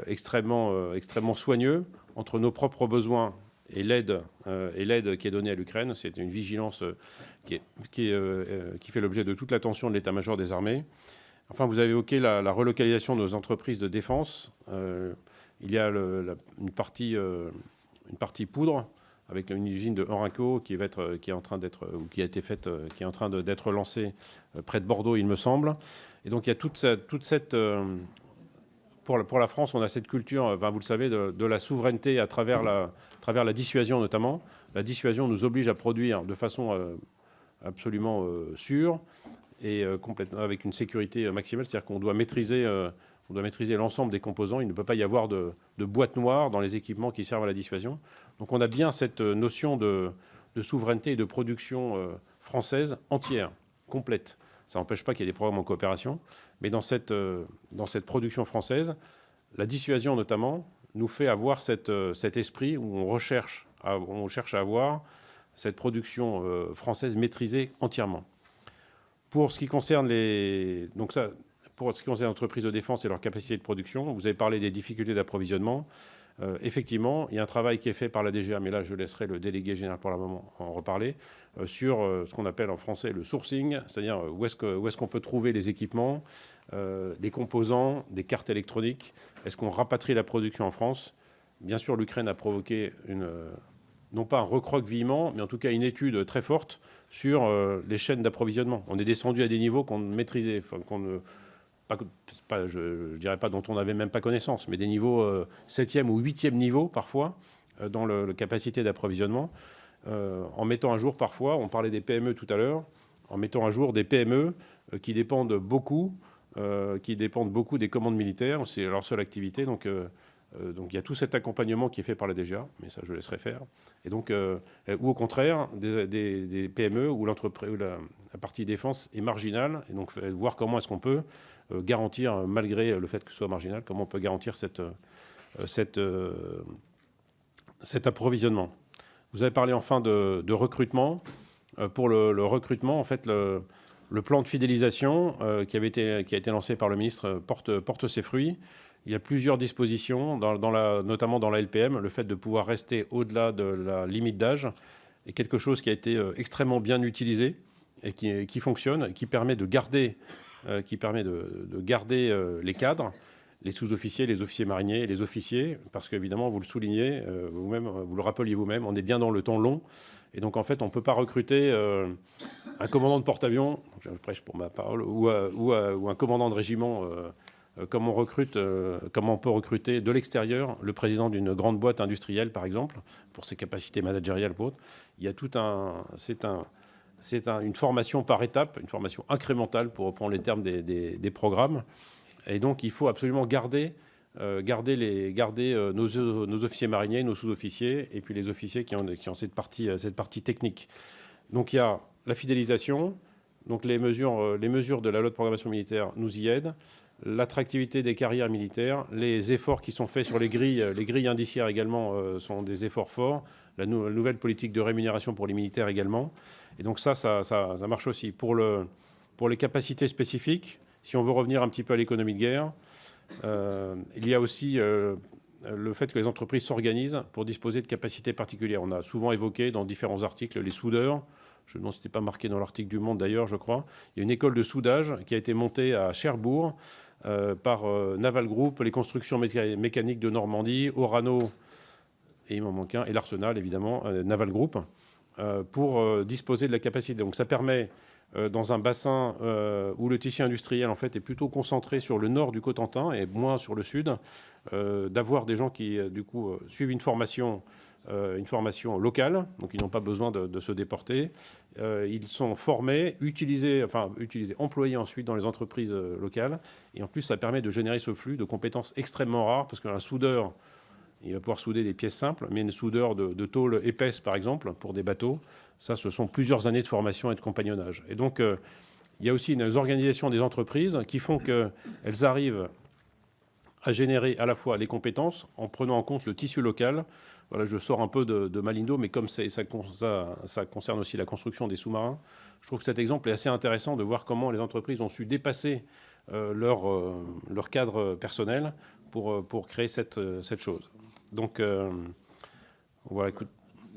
Speaker 2: extrêmement soigneux entre nos propres besoins et l'aide qui est donnée à l'Ukraine. C'est une vigilance qui fait l'objet de toute l'attention de l'état-major des armées. Enfin, vous avez évoqué la relocalisation de nos entreprises de défense. Il y a une partie poudre avec une usine de Orinco qui est en train d'être lancée près de Bordeaux, il me semble. Et donc il y a toute cette pour la France, on a cette culture, vous le savez, de la souveraineté à travers la dissuasion notamment. La dissuasion nous oblige à produire de façon absolument sûre et complètement avec une sécurité maximale. C'est-à-dire qu'on doit maîtriser l'ensemble des composants. Il ne peut pas y avoir de boîte noire dans les équipements qui servent à la dissuasion. Donc on a bien cette notion de souveraineté et de production française entière, complète. Ça n'empêche pas qu'il y ait des programmes en coopération. Mais dans cette production française, la dissuasion notamment nous fait avoir cet esprit où on cherche à avoir cette production française maîtrisée entièrement. Pour ce qui concerne les entreprises de défense et leur capacité de production, vous avez parlé des difficultés d'approvisionnement. Effectivement, il y a un travail qui est fait par la DGA, mais là, je laisserai le délégué général pour le moment en reparler, sur ce qu'on appelle en français le sourcing, c'est-à-dire où est-ce qu'on peut trouver les équipements, des composants, des cartes électroniques. Est-ce qu'on rapatrie la production en France? Bien sûr, l'Ukraine a provoqué non pas un recroquevillement, mais en tout cas une étude très forte sur les chaînes d'approvisionnement. On est descendu à des niveaux qu'on ne maîtrisait, je ne dirais pas dont on n'avait même pas connaissance, mais des niveaux 7e ou 8e niveau parfois dans la capacité d'approvisionnement, en mettant à jour parfois, on parlait des PME tout à l'heure, en mettant à jour des PME qui dépendent beaucoup des commandes militaires, c'est leur seule activité, donc il y a tout cet accompagnement qui est fait par la DGA, mais ça je laisserai faire. Et donc, ou au contraire, des PME où l'entreprise, la partie défense est marginale, et donc voir comment est-ce qu'on peut garantir, malgré le fait que ce soit marginal, comment on peut garantir cet approvisionnement. Vous avez parlé enfin de recrutement. Pour le recrutement, en fait, le plan de fidélisation qui a été lancé par le ministre porte ses fruits. Il y a plusieurs dispositions, notamment dans la LPM. Le fait de pouvoir rester au-delà de la limite d'âge est quelque chose qui a été extrêmement bien utilisé et qui fonctionne, qui permet de garder les cadres, les sous-officiers, les officiers mariniers et les officiers, parce qu'évidemment, vous le soulignez vous-même, vous le rappeliez vous-même, on est bien dans le temps long. Et donc, en fait, on ne peut pas recruter un commandant de porte-avions, je prêche pour ma parole, ou un commandant de régiment, comme on peut recruter de l'extérieur le président d'une grande boîte industrielle, par exemple, pour ses capacités managériales ou autres. Il y a c'est une formation par étape, une formation incrémentale, pour reprendre les termes des programmes. Et donc, il faut absolument garder nos officiers mariniers, nos sous-officiers, et puis les officiers qui ont cette partie technique. Donc, il y a la fidélisation. Donc, les mesures de la loi de programmation militaire nous y aident. L'attractivité des carrières militaires, les efforts qui sont faits sur les grilles indiciaires également sont des efforts forts. La nouvelle politique de rémunération pour les militaires également. Et donc ça marche aussi. Pour les capacités spécifiques, si on veut revenir un petit peu à l'économie de guerre, il y a aussi le fait que les entreprises s'organisent pour disposer de capacités particulières. On a souvent évoqué dans différents articles les soudeurs. Je ne sais pas si c'était pas marqué dans l'article du Monde d'ailleurs, je crois. Il y a une école de soudage qui a été montée à Cherbourg par Naval Group, les constructions mécaniques de Normandie, Orano, et il m'en manque un, et l'Arsenal évidemment, Naval Group, pour disposer de la capacité. Donc ça permet, dans un bassin où le tissu industriel en fait est plutôt concentré sur le nord du Cotentin et moins sur le sud, d'avoir des gens qui du coup suivent une formation locale, donc ils n'ont pas besoin de se déporter. Ils sont formés, employés ensuite dans les entreprises locales. Et en plus, ça permet de générer ce flux de compétences extrêmement rares, parce qu'un soudeur, il va pouvoir souder des pièces simples, mais une soudeur de tôle épaisse, par exemple, pour des bateaux, ça, ce sont plusieurs années de formation et de compagnonnage. Et donc, il y a aussi une organisation des entreprises qui font qu'elles arrivent à générer à la fois les compétences en prenant en compte le tissu local. Voilà, je sors un peu de Malindo, mais comme ça concerne aussi la construction des sous-marins, je trouve que cet exemple est assez intéressant de voir comment les entreprises ont su dépasser leur cadre personnel pour créer cette chose. Donc, voilà, écoute.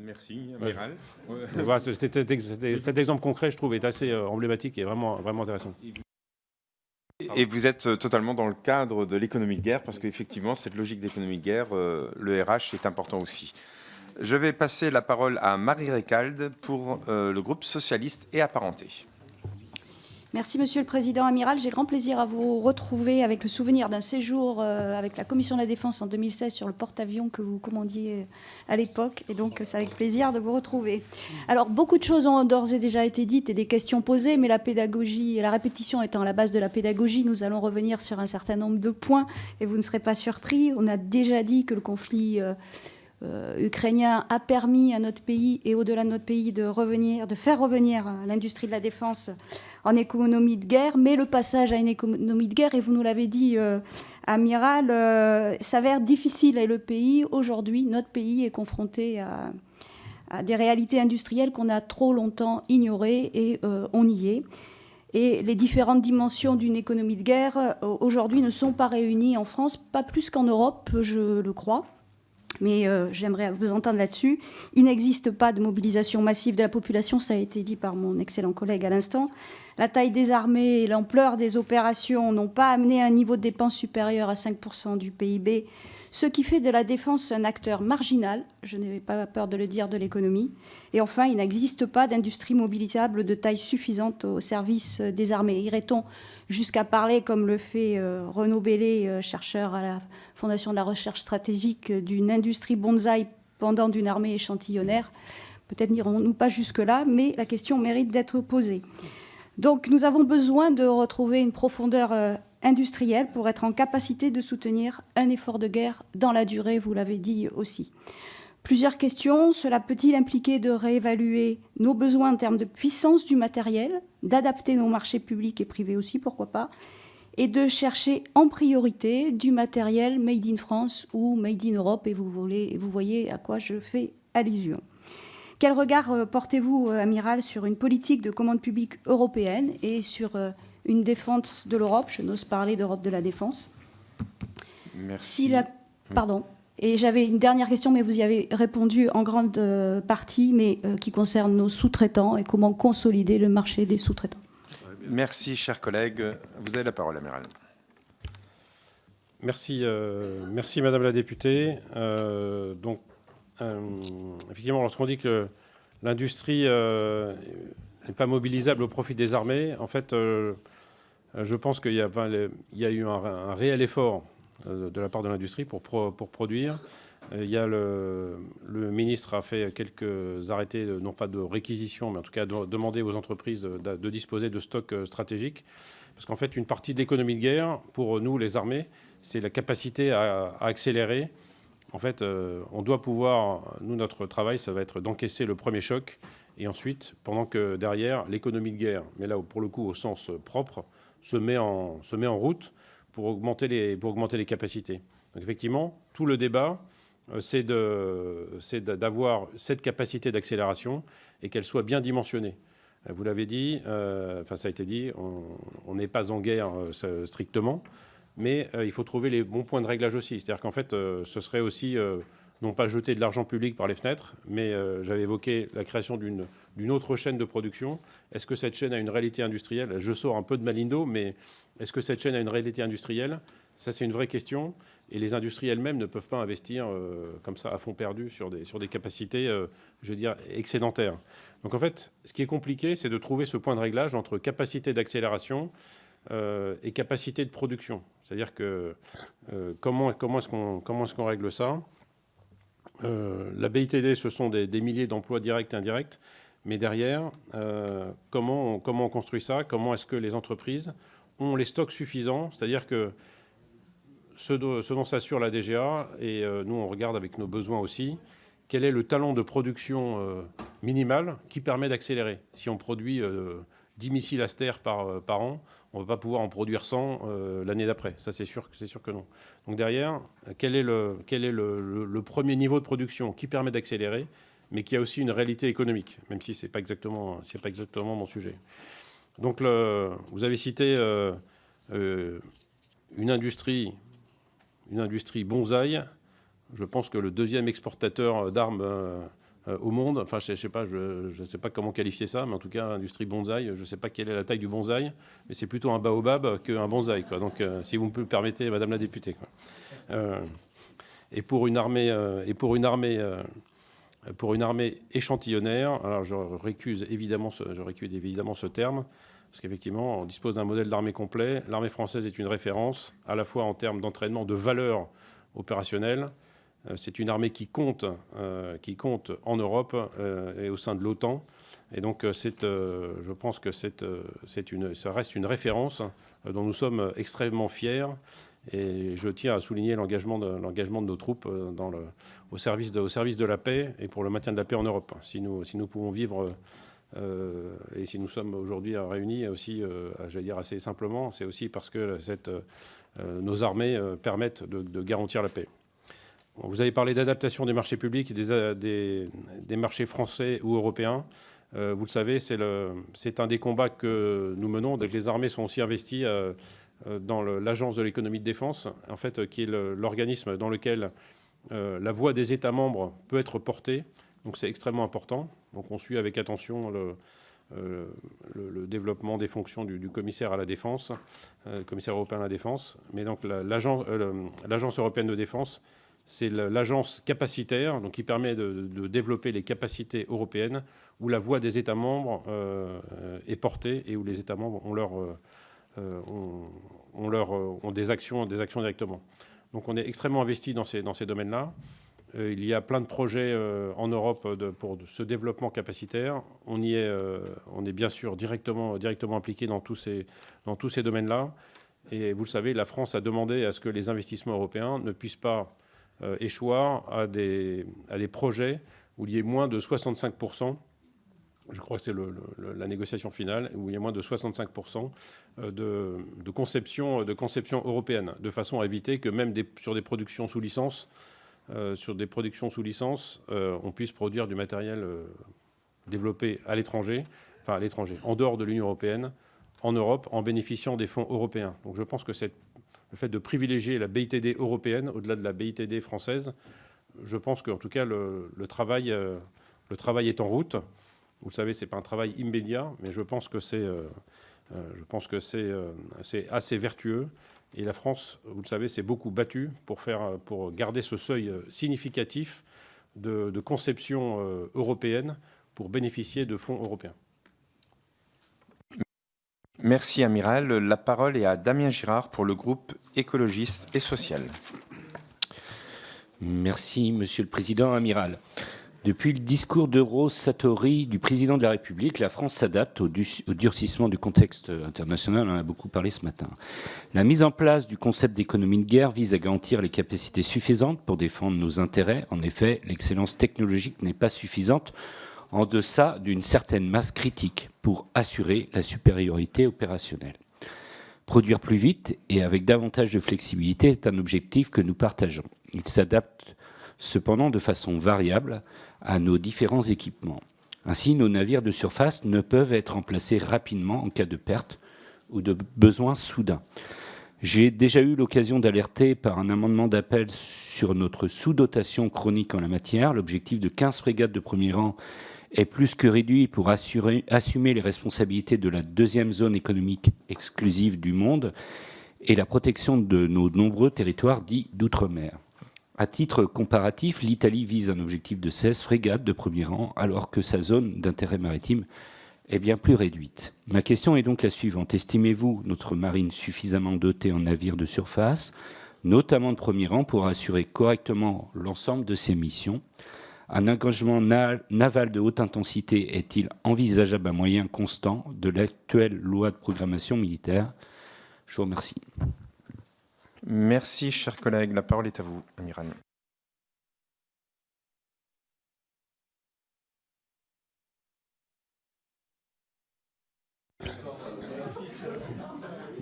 Speaker 1: Merci, Amiral.
Speaker 2: Ouais. Voilà, cet exemple concret, je trouve, est assez emblématique et vraiment, vraiment intéressant.
Speaker 1: Et vous êtes totalement dans le cadre de l'économie de guerre, parce qu'effectivement, cette logique d'économie de guerre, le RH est important aussi. Je vais passer la parole à Marie Récalde pour le groupe socialiste et apparenté.
Speaker 6: Merci Monsieur le Président Amiral. J'ai grand plaisir à vous retrouver avec le souvenir d'un séjour avec la Commission de la Défense en 2016 sur le porte-avions que vous commandiez à l'époque. Et donc, c'est avec plaisir de vous retrouver. Alors, beaucoup de choses ont d'ores et déjà été dites et des questions posées, mais la pédagogie et la répétition étant la base de la pédagogie, nous allons revenir sur un certain nombre de points et vous ne serez pas surpris. On a déjà dit que le conflit ukrainien a permis à notre pays et au-delà de notre pays de faire revenir l'industrie de la défense en économie de guerre, mais le passage à une économie de guerre, et vous nous l'avez dit, Amiral, s'avère difficile. Et le pays, aujourd'hui, notre pays est confronté à des réalités industrielles qu'on a trop longtemps ignorées et on y est. Et les différentes dimensions d'une économie de guerre, aujourd'hui, ne sont pas réunies en France, pas plus qu'en Europe, je le crois. mais j'aimerais vous entendre là-dessus. Il n'existe pas de mobilisation massive de la population, ça a été dit par mon excellent collègue à l'instant. La taille des armées et l'ampleur des opérations n'ont pas amené un niveau de dépenses supérieur à 5% du PIB, ce qui fait de la défense un acteur marginal, je n'ai pas peur de le dire, de l'économie. Et enfin, il n'existe pas d'industrie mobilisable de taille suffisante au service des armées. Irait-on jusqu'à parler, comme le fait Renaud Bellé, chercheur à la Fondation de la recherche stratégique, d'une industrie bonsaï pendant d'une armée échantillonnaire? Peut-être n'irons-nous pas jusque-là, mais la question mérite d'être posée. Donc nous avons besoin de retrouver une profondeur industrielle pour être en capacité de soutenir un effort de guerre dans la durée, vous l'avez dit aussi. Plusieurs questions. Cela peut-il impliquer de réévaluer nos besoins en termes de puissance du matériel, d'adapter nos marchés publics et privés aussi, pourquoi pas, et de chercher en priorité du matériel made in France ou made in Europe, et vous voyez à quoi je fais allusion. Quel regard portez-vous, Amiral, sur une politique de commande publique européenne et sur une défense de l'Europe? Je n'ose parler d'Europe de la défense.
Speaker 1: Merci.
Speaker 6: Pardon. Et j'avais une dernière question, mais vous y avez répondu en grande partie, mais qui concerne nos sous-traitants et comment consolider le marché des sous-traitants.
Speaker 1: Merci, chers collègues. Vous avez la parole, Amiral.
Speaker 2: Merci, merci Madame la députée. Effectivement, lorsqu'on dit que l'industrie n'est pas mobilisable au profit des armées, en fait, je pense qu'il y a eu un réel effort de la part de l'industrie pour produire. Le ministre a fait quelques arrêtés, non pas de réquisition, mais en tout cas de demander aux entreprises de disposer de stocks stratégiques. Parce qu'en fait, une partie de l'économie de guerre, pour nous, les armées, c'est la capacité à accélérer. En fait, on doit pouvoir, nous, notre travail, ça va être d'encaisser le premier choc, et ensuite, pendant que derrière, l'économie de guerre, mais là, pour le coup, au sens propre, se met en route pour augmenter les capacités. Donc effectivement, tout le débat, c'est d'avoir cette capacité d'accélération et qu'elle soit bien dimensionnée. Vous l'avez dit, ça a été dit, on n'est pas en guerre strictement, mais il faut trouver les bons points de réglage aussi. C'est-à-dire qu'en fait, ce serait aussi, non pas jeter de l'argent public par les fenêtres, mais j'avais évoqué la création d'une autre chaîne de production. Est-ce que cette chaîne a une réalité industrielle? Je sors un peu de Malindo, mais est-ce que cette chaîne a une réalité industrielle? Ça, c'est une vraie question. Et les industries elles-mêmes ne peuvent pas investir comme ça à fond perdu sur des capacités, je veux dire, excédentaires. Donc en fait, ce qui est compliqué, c'est de trouver ce point de réglage entre capacité d'accélération et capacité de production. C'est-à-dire que comment est-ce qu'on règle ça? La BITD, ce sont des milliers d'emplois directs et indirects, mais derrière, comment on construit ça? Comment est-ce que les entreprises ont les stocks suffisants? C'est-à-dire que ce dont s'assure la DGA, et nous on regarde avec nos besoins aussi, quel est le talent de production minimal qui permet d'accélérer. Si on produit 10 missiles Aster par an, on ne va pas pouvoir en produire 100 l'année d'après. Ça, c'est sûr que non. Donc derrière, quel est le premier niveau de production qui permet d'accélérer, mais qui a aussi une réalité économique, même si ce n'est pas exactement mon sujet. Donc vous avez cité une industrie bonsaï. Je pense que le deuxième exportateur d'armes au monde, enfin je ne sais pas comment qualifier ça, mais en tout cas industrie bonsaï, je ne sais pas quelle est la taille du bonsaï, mais c'est plutôt un baobab qu'un bonsaï, quoi. Donc si vous me le permettez, Madame la députée, quoi. Et pour une armée échantillonnaire, alors je récuse évidemment ce terme, parce qu'effectivement, on dispose d'un modèle d'armée complet. L'armée française est une référence, à la fois en termes d'entraînement, de valeur opérationnelle. C'est une armée qui compte en Europe et au sein de l'OTAN. Et donc, je pense que ça reste une référence dont nous sommes extrêmement fiers. Et je tiens à souligner l'engagement de nos troupes au service de la paix et pour le maintien de la paix en Europe. Si nous pouvons vivre... et si nous sommes aujourd'hui réunis aussi, j'allais dire assez simplement, c'est aussi parce que nos armées permettent de garantir la paix. Vous avez parlé d'adaptation des marchés publics et des marchés français ou européens. Vous le savez, c'est un des combats que nous menons. Donc les armées sont aussi investies dans l'Agence de l'économie de défense, en fait, qui est l'organisme dans lequel La voix des États membres peut être portée, donc c'est extrêmement important. Donc on suit avec attention le développement des fonctions du commissaire à la défense, commissaire européen à la défense. Mais donc l'agence européenne de défense, c'est l'agence capacitaire, donc qui permet de développer les capacités européennes, où la voix des États membres est portée et où les États membres ont des actions directement. Donc on est extrêmement investi dans ces domaines-là. Il y a plein de projets en Europe pour ce développement capacitaire. On est bien sûr directement impliqué dans tous ces domaines-là. Et vous le savez, la France a demandé à ce que les investissements européens ne puissent pas échoir à des projets où il y ait moins de 65%. Je crois que c'est la négociation finale, où il y a moins de 65% de conception européenne, de façon à éviter que même sur des productions sous licence, on puisse produire du matériel développé à l'étranger, en dehors de l'Union européenne, en Europe, en bénéficiant des fonds européens. Donc je pense que le fait de privilégier la BITD européenne, au-delà de la BITD française, je pense qu'en tout cas, le travail est en route. Vous le savez, ce n'est pas un travail immédiat, mais je pense que c'est assez vertueux. Et la France, vous le savez, s'est beaucoup battue pour garder ce seuil significatif de conception européenne pour bénéficier de fonds européens.
Speaker 1: Merci, Amiral. La parole est à Damien Girard pour le groupe écologiste et social.
Speaker 7: Merci, Monsieur le Président. Amiral. Depuis le discours d'Euro-Satori du président de la République, la France s'adapte au durcissement du contexte international. On en a beaucoup parlé ce matin. La mise en place du concept d'économie de guerre vise à garantir les capacités suffisantes pour défendre nos intérêts. En effet, l'excellence technologique n'est pas suffisante en deçà d'une certaine masse critique pour assurer la supériorité opérationnelle. Produire plus vite et avec davantage de flexibilité est un objectif que nous partageons. Il s'adapte cependant de façon variable à nos différents équipements. Ainsi, nos navires de surface ne peuvent être remplacés rapidement en cas de perte ou de besoin soudain. J'ai déjà eu l'occasion d'alerter par un amendement d'appel sur notre sous-dotation chronique en la matière. L'objectif de 15 frégates de premier rang est plus que réduit pour assumer les responsabilités de la deuxième zone économique exclusive du monde et la protection de nos nombreux territoires dits d'outre-mer. À titre comparatif, l'Italie vise un objectif de 16 frégates de premier rang, alors que sa zone d'intérêt maritime est bien plus réduite. Ma question est donc la suivante. Estimez-vous notre marine suffisamment dotée en navires de surface, notamment de premier rang, pour assurer correctement l'ensemble de ses missions ? Un engagement naval de haute intensité est-il envisageable à moyen constant de l'actuelle loi de programmation militaire ? Je vous remercie.
Speaker 1: Merci, chers collègues. La parole est à vous, Amiral.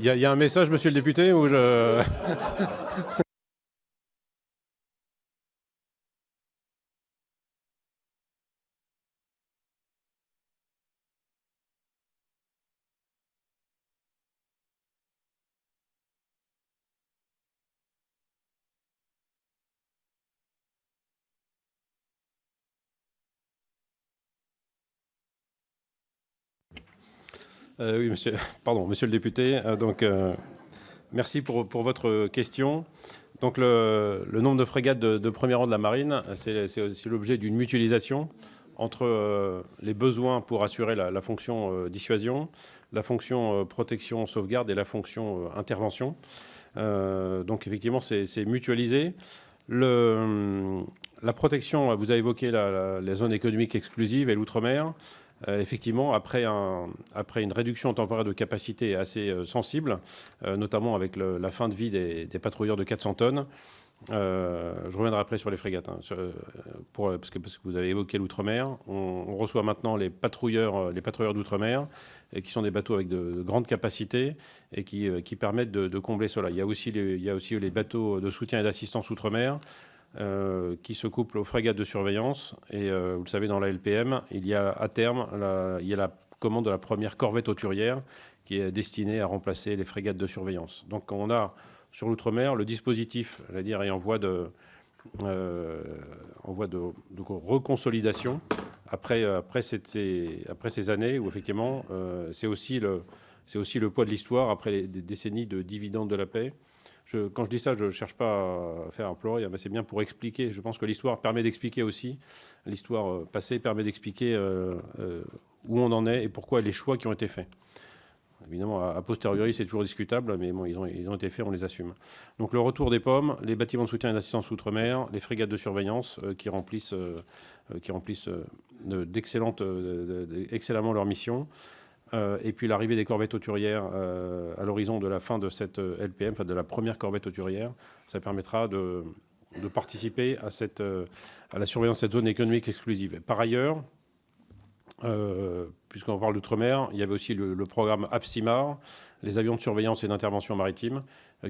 Speaker 2: Il y a un message, monsieur le député, ou je... Oui, monsieur le député. Merci pour votre question. Donc, le nombre de frégates de premier rang de la marine, c'est aussi l'objet d'une mutualisation entre les besoins pour assurer la fonction dissuasion, la fonction protection sauvegarde et la fonction intervention. Donc, effectivement, c'est mutualisé. La protection, vous avez évoqué les zones économiques exclusives et l'outre-mer. Effectivement, après une réduction temporaire de capacité assez sensible, notamment avec la fin de vie des patrouilleurs de 400 tonnes, je reviendrai après sur les frégates, parce que vous avez évoqué l'outre-mer. On reçoit maintenant les patrouilleurs d'outre-mer, qui sont des bateaux avec de grandes capacités et qui permettent de combler cela. Il y a aussi les bateaux de soutien et d'assistance outre-mer, qui se couplent aux frégates de surveillance. Et vous le savez, dans la LPM, il y a à terme la commande de la première corvette hauturière qui est destinée à remplacer les frégates de surveillance. Donc on a sur l'outre-mer le dispositif, ayant voie en voie de reconsolidation après ces années où effectivement c'est aussi le poids de l'histoire après des décennies de dividendes de la paix. Quand je dis ça, je ne cherche pas à faire un pleurer, mais c'est bien pour expliquer. Je pense que l'histoire permet d'expliquer aussi. L'histoire passée permet d'expliquer où on en est et pourquoi les choix qui ont été faits. Évidemment, a posteriori, c'est toujours discutable, mais bon, ils ont été faits, on les assume. Donc le retour des pommes, les bâtiments de soutien et d'assistance outre-mer, les frégates de surveillance qui remplissent excellemment leur mission. Et puis l'arrivée des corvettes hauturières à l'horizon de la fin de cette LPM, enfin de la première corvette hauturière, ça permettra de participer à la surveillance de cette zone économique exclusive. Par ailleurs, puisqu'on parle d'outre-mer, il y avait aussi le programme APSIMAR, les avions de surveillance et d'intervention maritime,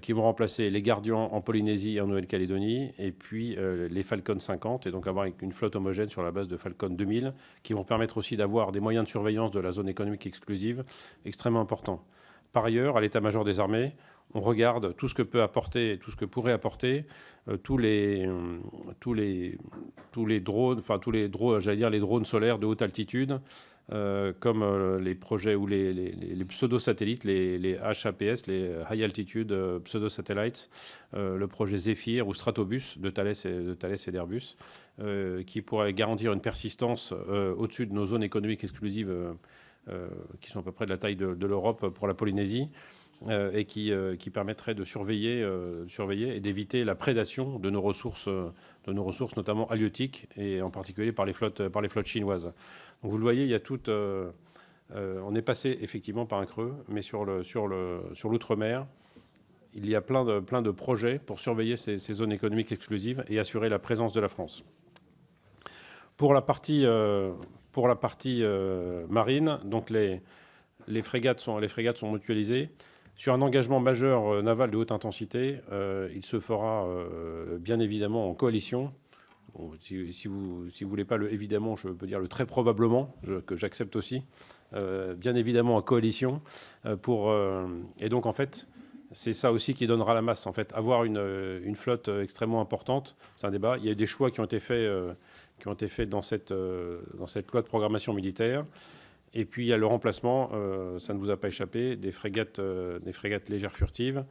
Speaker 2: qui vont remplacer les Guardians en Polynésie et en Nouvelle-Calédonie, et puis les Falcon 50, et donc avoir une flotte homogène sur la base de Falcon 2000, qui vont permettre aussi d'avoir des moyens de surveillance de la zone économique exclusive extrêmement importants. Par ailleurs, à l'état-major des armées, on regarde tout ce que peut apporter, tout ce que pourrait apporter tous les drones, j'allais dire les drones solaires de haute altitude, comme les projets ou les pseudo-satellites, les HAPS, les High Altitude Pseudo-Satellites, le projet Zephyr ou Stratobus de Thales et d'Airbus, qui pourrait garantir une persistance au-dessus de nos zones économiques exclusives, qui sont à peu près de la taille de l'Europe pour la Polynésie, et qui permettrait de surveiller et d'éviter la prédation de nos ressources notamment halieutiques, et en particulier par les flottes chinoises. Donc vous le voyez, il y a tout. On est passé effectivement par un creux, mais sur l'outre-mer, il y a plein de projets pour surveiller ces zones économiques exclusives et assurer la présence de la France. Pour la partie marine, donc les frégates sont mutualisées. Sur un engagement majeur naval de haute intensité, il se fera bien évidemment en coalition. Bon, si vous voulez pas le évidemment, je peux dire le très probablement, que j'accepte aussi. Bien évidemment en coalition. Et donc en fait, c'est ça aussi qui donnera la masse. En fait, avoir une flotte extrêmement importante, c'est un débat. Il y a eu des choix qui ont été faits dans cette loi de programmation militaire. Et puis il y a le remplacement, ça ne vous a pas échappé, des frégates légères furtives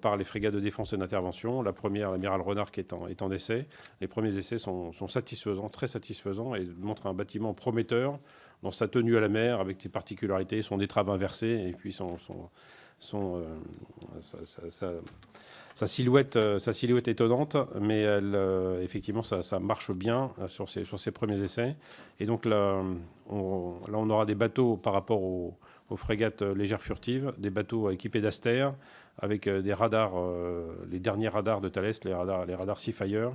Speaker 2: par les frégates de défense et d'intervention. La première, l'amiral Renard, qui est en essai. Les premiers essais sont satisfaisants, très satisfaisants, et montrent un bâtiment prometteur dans sa tenue à la mer, avec ses particularités, son étrave inversée, et puis sa silhouette étonnante, mais effectivement, ça marche bien sur ces premiers essais. Et donc là, on aura des bateaux par rapport aux frégates légères furtives, des bateaux équipés d'Aster, avec des radars, les derniers radars de Thales, les radars Seafire,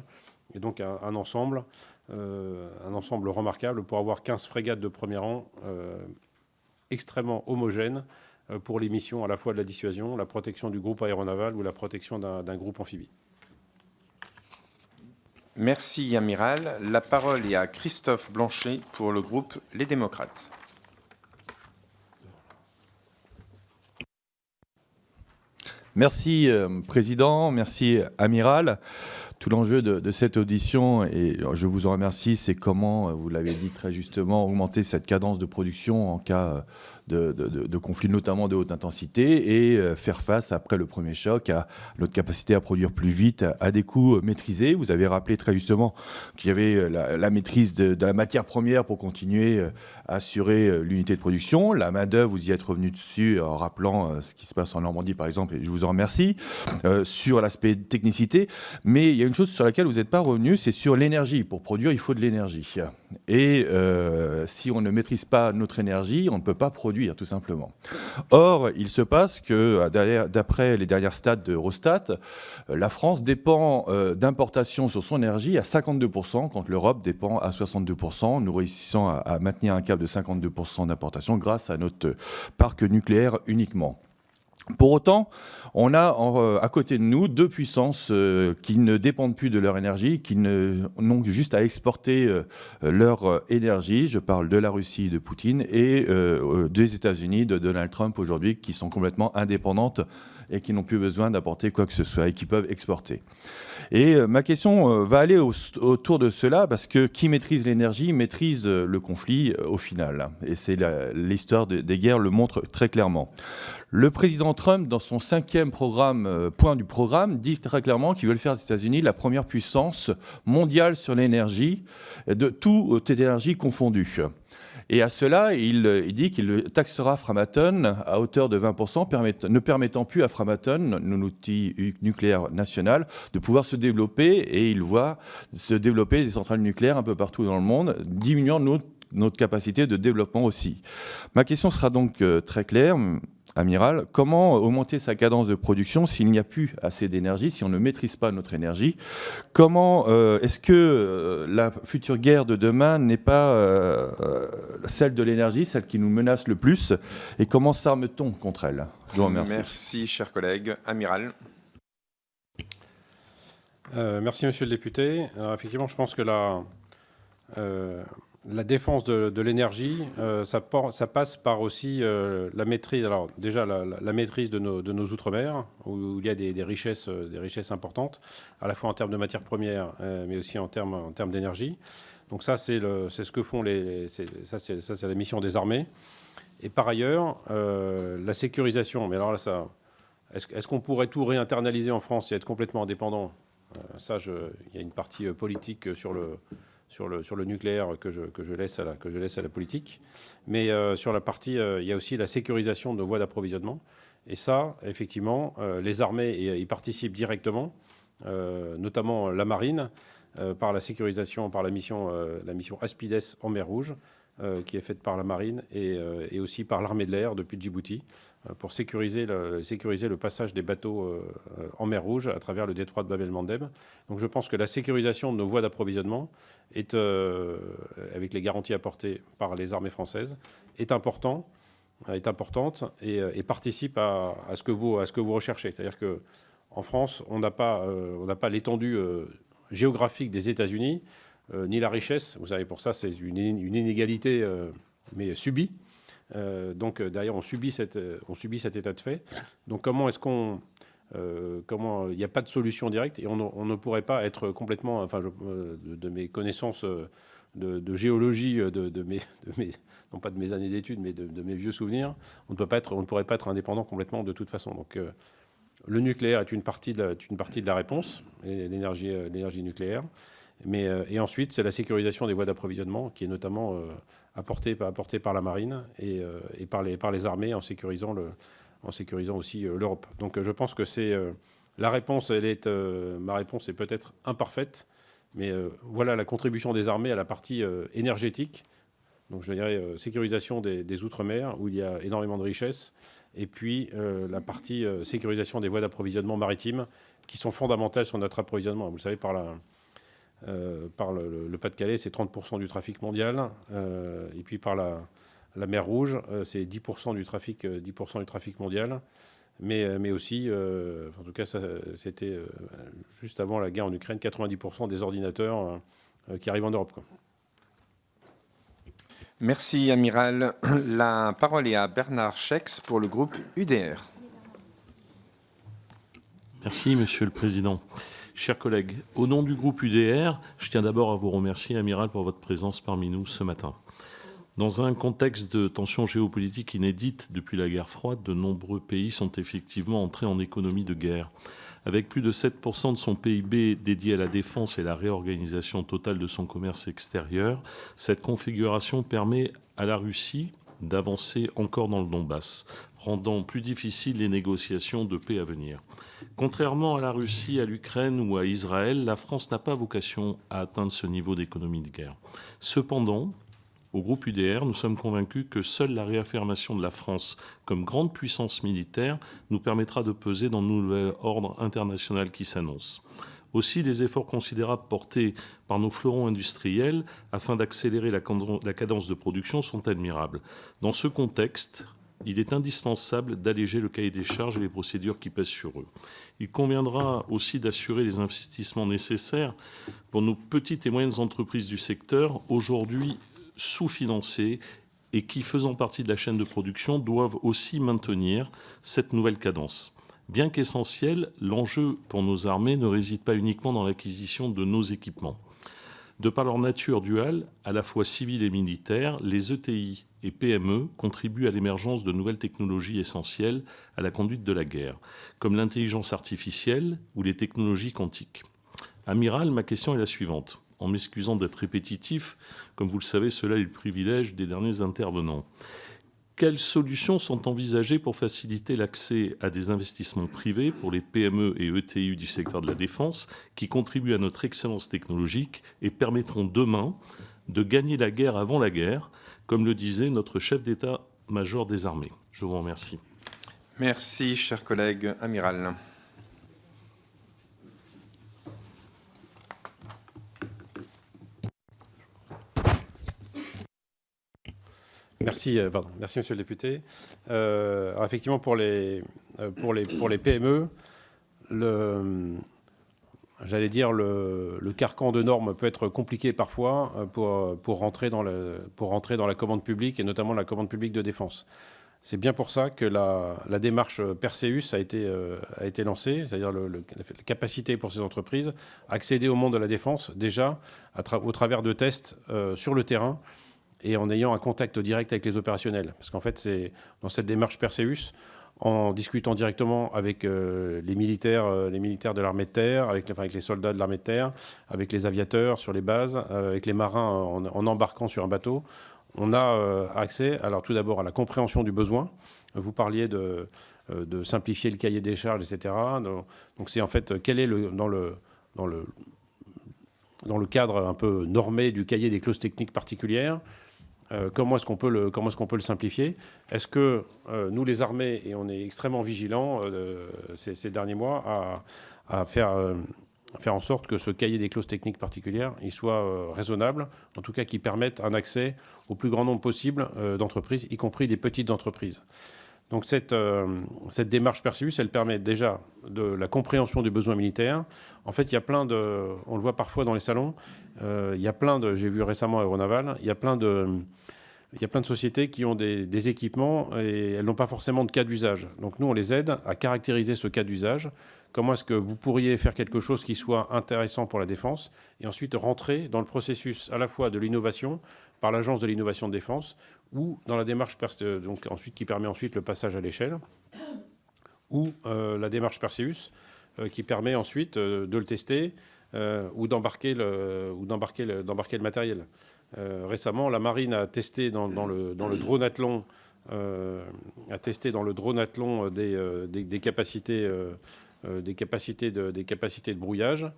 Speaker 2: et donc un ensemble remarquable pour avoir 15 frégates de premier rang extrêmement homogènes, pour les missions à la fois de la dissuasion, la protection du groupe aéronaval ou la protection d'un groupe amphibie.
Speaker 1: Merci, Amiral. La parole est à Christophe Blanchet pour le groupe Les Démocrates.
Speaker 8: Merci, Président. Merci, Amiral. Tout l'enjeu de cette audition, et je vous en remercie, c'est comment, vous l'avez dit très justement, augmenter cette cadence de production en cas de conflits, notamment de haute intensité, et faire face, après le premier choc, à notre capacité à produire plus vite, à des coûts maîtrisés. Vous avez rappelé très justement qu'il y avait la maîtrise de la matière première pour continuer à assurer l'unité de production. La main-d'œuvre, vous y êtes revenu dessus en rappelant ce qui se passe en Normandie, par exemple, et je vous en remercie, sur l'aspect technicité. Mais il y a une chose sur laquelle vous n'êtes pas revenu, c'est sur l'énergie. Pour produire, il faut de l'énergie. Et si on ne maîtrise pas notre énergie, on ne peut pas produire, tout simplement. Or, il se passe que, d'après les dernières stats d'Eurostat, la France dépend d'importations sur son énergie à 52%, quand l'Europe dépend à 62%. Nous réussissons à maintenir un cap de 52% d'importation grâce à notre parc nucléaire uniquement. Pour autant, on a à côté de nous deux puissances qui ne dépendent plus de leur énergie, qui n'ont juste à exporter leur énergie. Je parle de la Russie de Poutine et des États-Unis de Donald Trump aujourd'hui, qui sont complètement indépendantes et qui n'ont plus besoin d'apporter quoi que ce soit et qui peuvent exporter. Et ma question va aller autour de cela, parce que qui maîtrise l'énergie maîtrise le conflit au final. Et c'est l'histoire des guerres le montre très clairement. Le président Trump, dans son 5e point du programme, dit très clairement qu'il veut faire des États-Unis la première puissance mondiale sur l'énergie, de toute énergie confondue. Et à cela, il dit qu'il taxera Framatome à hauteur de 20%, ne permettant plus à Framatome, l'outil nucléaire national, de pouvoir se développer. Et il voit se développer des centrales nucléaires un peu partout dans le monde, diminuant notre capacité de développement aussi. Ma question sera donc très claire, amiral. Comment augmenter sa cadence de production s'il n'y a plus assez d'énergie, si on ne maîtrise pas notre énergie? Comment est-ce que la future guerre de demain n'est pas celle de l'énergie, celle qui nous menace le plus? Et comment s'arme-t-on contre elle? Je vous remercie.
Speaker 1: Merci, cher collègue. Amiral.
Speaker 2: Merci, monsieur le député. Alors, effectivement, je pense que la défense de l'énergie, ça passe par aussi la maîtrise. Alors déjà la maîtrise de nos outre-mer, où il y a des richesses importantes, à la fois en termes de matières premières, mais aussi en termes d'énergie. Donc ça, c'est ce que font c'est la mission des armées. Et par ailleurs, la sécurisation. Mais alors là, est-ce qu'on pourrait tout réinternaliser en France et être complètement indépendant? Ça, il y a une partie politique sur le nucléaire que je laisse à la politique. Mais sur la partie, il y a aussi la sécurisation de nos voies d'approvisionnement. Et ça, effectivement, les armées y participent directement, notamment la marine, par la sécurisation, par la mission Aspides en mer Rouge, qui est faite par la marine et aussi par l'armée de l'air depuis Djibouti, pour sécuriser le passage des bateaux en mer Rouge à travers le détroit de Bab el-Mandeb. Donc je pense que la sécurisation de nos voies d'approvisionnement, avec les garanties apportées par les armées françaises, est importante et participe à ce que vous recherchez. C'est-à-dire qu'en France, on n'a pas l'étendue géographique des États-Unis, ni la richesse. Vous savez, pour ça, c'est une inégalité, mais subie. Donc derrière, on subit cet état de fait. Donc comment est-ce qu'on... il n'y a pas de solution directe et on ne pourrait pas être complètement... Enfin, de mes connaissances de géologie, non pas de mes années d'études, mais de mes vieux souvenirs, on ne pourrait pas être indépendant complètement de toute façon. Donc le nucléaire est une partie de la réponse, l'énergie nucléaire. Et ensuite, c'est la sécurisation des voies d'approvisionnement qui est notamment apportée par la marine et par les armées en sécurisant aussi l'Europe. Donc je pense que c'est la réponse. Ma réponse est peut-être imparfaite, mais voilà la contribution des armées à la partie énergétique. Donc je dirais sécurisation des outre-mer où il y a énormément de richesses, et puis la partie sécurisation des voies d'approvisionnement maritimes qui sont fondamentales sur notre approvisionnement. Vous le savez, par le Pas-de-Calais, c'est 30% du trafic mondial. Et puis par la mer Rouge, c'est 10% du trafic mondial. Mais aussi, en tout cas, c'était juste avant la guerre en Ukraine, 90% des ordinateurs qui arrivent en Europe, quoi.
Speaker 1: Merci, amiral. La parole est à Bernard Schex pour le groupe UDR.
Speaker 9: Merci, Monsieur le Président. Chers collègues, au nom du groupe UDR, je tiens d'abord à vous remercier, amiral, pour votre présence parmi nous ce matin. Dans un contexte de tensions géopolitiques inédites depuis la guerre froide, de nombreux pays sont effectivement entrés en économie de guerre. Avec plus de 7% de son PIB dédié à la défense et la réorganisation totale de son commerce extérieur, cette configuration permet à la Russie d'avancer encore dans le Donbass, rendant plus difficiles les négociations de paix à venir. Contrairement à la Russie, à l'Ukraine ou à Israël, la France n'a pas vocation à atteindre ce niveau d'économie de guerre. Cependant, au groupe UDR, nous sommes convaincus que seule la réaffirmation de la France comme grande puissance militaire nous permettra de peser dans le nouvel ordre international qui s'annonce. Aussi, les efforts considérables portés par nos fleurons industriels afin d'accélérer la cadence de production sont admirables. Dans ce contexte, il est indispensable d'alléger le cahier des charges et les procédures qui pèsent sur eux. Il conviendra aussi d'assurer les investissements nécessaires pour nos petites et moyennes entreprises du secteur, aujourd'hui sous-financées et qui, faisant partie de la chaîne de production, doivent aussi maintenir cette nouvelle cadence. Bien qu'essentiel, l'enjeu pour nos armées ne réside pas uniquement dans l'acquisition de nos équipements. De par leur nature duale, à la fois civile et militaire, les ETI et PME contribuent à l'émergence de nouvelles technologies essentielles à la conduite de la guerre, comme l'intelligence artificielle ou les technologies quantiques. Amiral, ma question est la suivante. En m'excusant d'être répétitif, comme vous le savez, cela est le privilège des derniers intervenants. Quelles solutions sont envisagées pour faciliter l'accès à des investissements privés pour les PME et ETI du secteur de la défense qui contribuent à notre excellence technologique et permettront demain de gagner la guerre avant la guerre, comme le disait notre chef d'état-major des armées? Je vous remercie.
Speaker 1: Merci, cher collègue amiral.
Speaker 2: Merci, merci Monsieur le député. Alors effectivement, pour les PME, j'allais dire le carcan de normes peut être compliqué parfois pour rentrer dans la commande publique et notamment la commande publique de défense. C'est bien pour ça que la démarche Perseus a été lancée, c'est-à-dire la capacité pour ces entreprises à accéder au monde de la défense déjà au travers de tests sur le terrain et en ayant un contact direct avec les opérationnels. Parce qu'en fait, c'est dans cette démarche Perseus, en discutant directement avec les militaires de l'armée de terre, avec les soldats de l'armée de terre, avec les aviateurs sur les bases, avec les marins en embarquant sur un bateau, on a accès, alors tout d'abord à la compréhension du besoin. Vous parliez de simplifier le cahier des charges, etc. Donc c'est en fait quel est dans le cadre un peu normé du cahier des clauses techniques particulières. Comment est-ce qu'on peut le simplifier? Est-ce que nous, les armées, et on est extrêmement vigilants ces derniers mois à faire en sorte que ce cahier des clauses techniques particulières il soit raisonnable, en tout cas qui permette un accès au plus grand nombre possible d'entreprises, y compris des petites entreprises. Donc cette démarche Perseus, elle permet déjà de la compréhension du besoin militaire. En fait, il y a plein de... On le voit parfois dans les salons, il y a plein de... J'ai vu récemment à Aéronaval, il y a plein de sociétés qui ont des équipements et elles n'ont pas forcément de cas d'usage. Donc nous, on les aide à caractériser ce cas d'usage. Comment est-ce que vous pourriez faire quelque chose qui soit intéressant pour la défense et ensuite rentrer dans le processus à la fois de l'innovation par l'Agence de l'innovation de défense ou dans la démarche donc ensuite, qui permet ensuite le passage à l'échelle, ou la démarche Perseus qui permet ensuite de le tester ou d'embarquer le matériel. Récemment, la marine a testé dans le drone Athlon des capacités de brouillage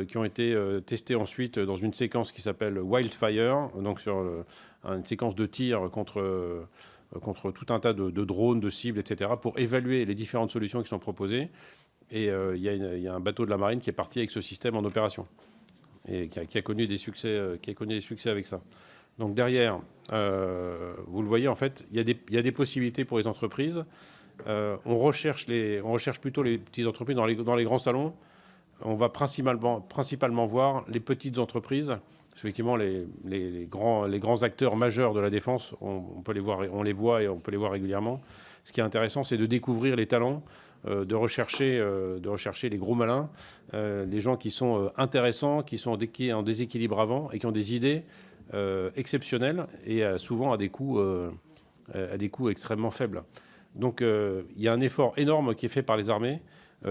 Speaker 2: qui ont été testées ensuite dans une séquence qui s'appelle Wildfire, donc sur une séquence de tir contre tout un tas de drones, de cibles, etc., pour évaluer les différentes solutions qui sont proposées. Et il y a un bateau de la marine qui est parti avec ce système en opération et qui a connu des succès avec ça. Donc derrière, vous le voyez, en fait, il y a des possibilités pour les entreprises. On recherche plutôt les petites entreprises dans les grands salons. On va principalement voir les petites entreprises. Effectivement, les grands acteurs majeurs de la défense, on peut les voir, on les voit et on peut les voir régulièrement. Ce qui est intéressant, c'est de découvrir les talents, de rechercher les gros malins, les gens qui sont intéressants, qui sont en déséquilibre avant et qui ont des idées exceptionnelles et souvent à des coûts extrêmement faibles. Donc il y a un effort énorme qui est fait par les armées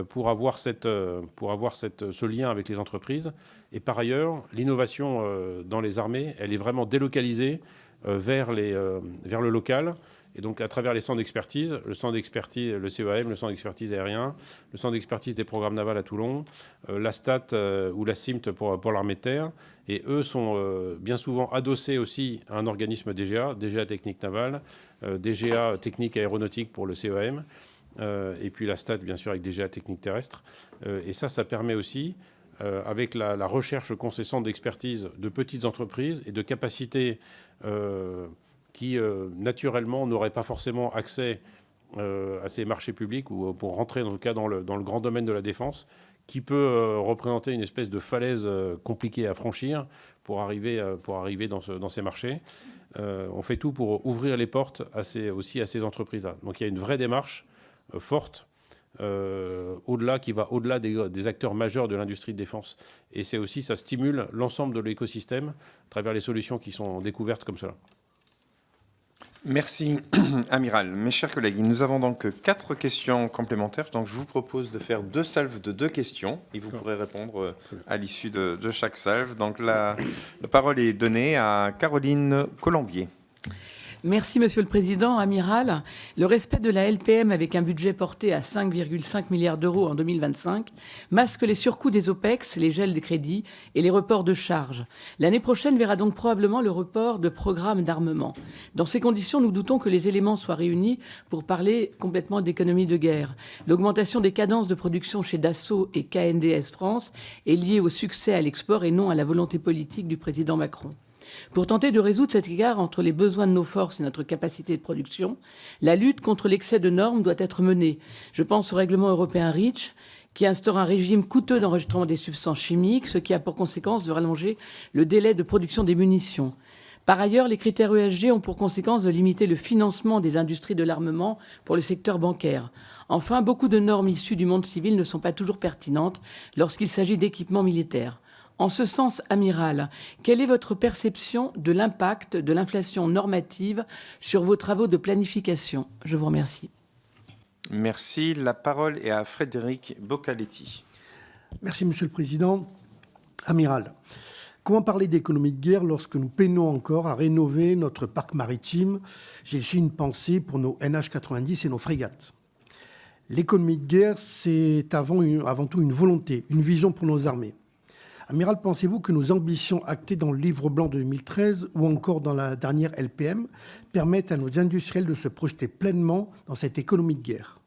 Speaker 2: pour avoir ce lien avec les entreprises. Et par ailleurs, l'innovation dans les armées, elle est vraiment délocalisée vers le local. Et donc à travers les centres d'expertise, le centre d'expertise, le CEAM, le centre d'expertise aérien, le centre d'expertise des programmes navals à Toulon, la STAT ou la CIMT pour l'armée de terre. Et eux sont bien souvent adossés aussi à un organisme DGA technique navale, DGA technique aéronautique pour le CEAM, et puis la STAT bien sûr avec DGA technique terrestre. Et ça permet aussi, avec la recherche concessante d'expertise de petites entreprises et de capacités qui, naturellement, n'auraient pas forcément accès à ces marchés publics ou pour rentrer, dans le cas, dans le grand domaine de la défense, qui peut représenter une espèce de falaise compliquée à franchir pour arriver dans ces marchés. On fait tout pour ouvrir les portes aussi à ces entreprises-là. Donc il y a une vraie démarche forte qui va au-delà des acteurs majeurs de l'industrie de défense. Et ça stimule l'ensemble de l'écosystème à travers les solutions qui sont découvertes comme cela.
Speaker 1: Merci, Amiral. Mes chers collègues, nous avons donc 4 questions complémentaires. Donc, je vous propose de faire 2 salves de 2 questions et vous pourrez répondre à l'issue de chaque salve. Donc, la parole est donnée à Caroline Colombier.
Speaker 10: Merci, Monsieur le Président. Amiral, le respect de la LPM avec un budget porté à 5,5 milliards d'euros en 2025 masque les surcoûts des OPEX, les gels des crédits et les reports de charges. L'année prochaine verra donc probablement le report de programmes d'armement. Dans ces conditions, nous doutons que les éléments soient réunis pour parler complètement d'économie de guerre. L'augmentation des cadences de production chez Dassault et KNDS France est liée au succès à l'export et non à la volonté politique du président Macron. Pour tenter de résoudre cet écart entre les besoins de nos forces et notre capacité de production, la lutte contre l'excès de normes doit être menée. Je pense au règlement européen REACH, qui instaure un régime coûteux d'enregistrement des substances chimiques, ce qui a pour conséquence de rallonger le délai de production des munitions. Par ailleurs, les critères ESG ont pour conséquence de limiter le financement des industries de l'armement pour le secteur bancaire. Enfin, beaucoup de normes issues du monde civil ne sont pas toujours pertinentes lorsqu'il s'agit d'équipements militaires. En ce sens, Amiral, quelle est votre perception de l'impact de l'inflation normative sur vos travaux de planification? Je vous remercie.
Speaker 1: Merci. La parole est à Frédéric Boccaletti.
Speaker 11: Merci, Monsieur le Président. Amiral, comment parler d'économie de guerre lorsque nous peinons encore à rénover notre parc maritime? J'ai aussi une pensée pour nos NH90 et nos frégates. L'économie de guerre, c'est avant tout une volonté, une vision pour nos armées. Amiral, pensez-vous que nos ambitions actées dans le livre blanc de 2013 ou encore dans la dernière LPM permettent à nos industriels de se projeter pleinement dans cette économie de guerre?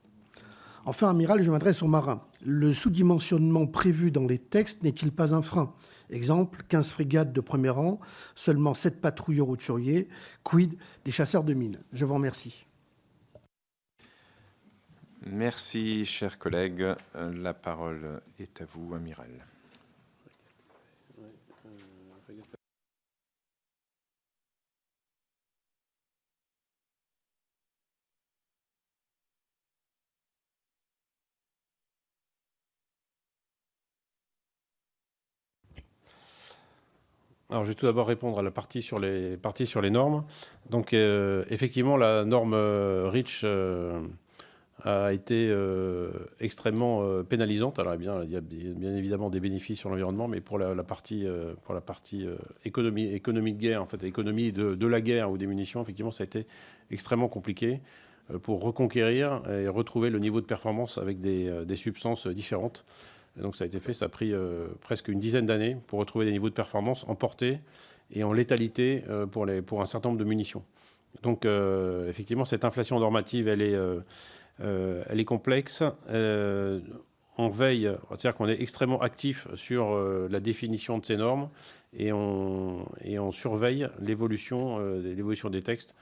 Speaker 11: Enfin, Amiral, je m'adresse aux marins. Le sous-dimensionnement prévu dans les textes n'est-il pas un frein? Exemple, 15 frégates de premier rang, seulement 7 patrouilleurs hauturiers, quid des chasseurs de mines? Je vous remercie.
Speaker 1: Merci, chers collègues. La parole est à vous, Amiral.
Speaker 2: Alors, je vais tout d'abord répondre à la partie sur les normes. Donc, effectivement, la norme REACH a été extrêmement pénalisante. Alors, il y a bien évidemment des bénéfices sur l'environnement, mais pour la partie économie de guerre, en fait, économie de la guerre ou des munitions, effectivement, ça a été extrêmement compliqué pour reconquérir et retrouver le niveau de performance avec des substances différentes. Et donc ça a été fait, ça a pris presque une dizaine d'années pour retrouver des niveaux de performance en portée et en létalité pour un certain nombre de munitions. Donc effectivement, cette inflation normative, elle est complexe. On veille, c'est-à-dire qu'on est extrêmement actif sur la définition de ces normes et on surveille l'évolution des textes.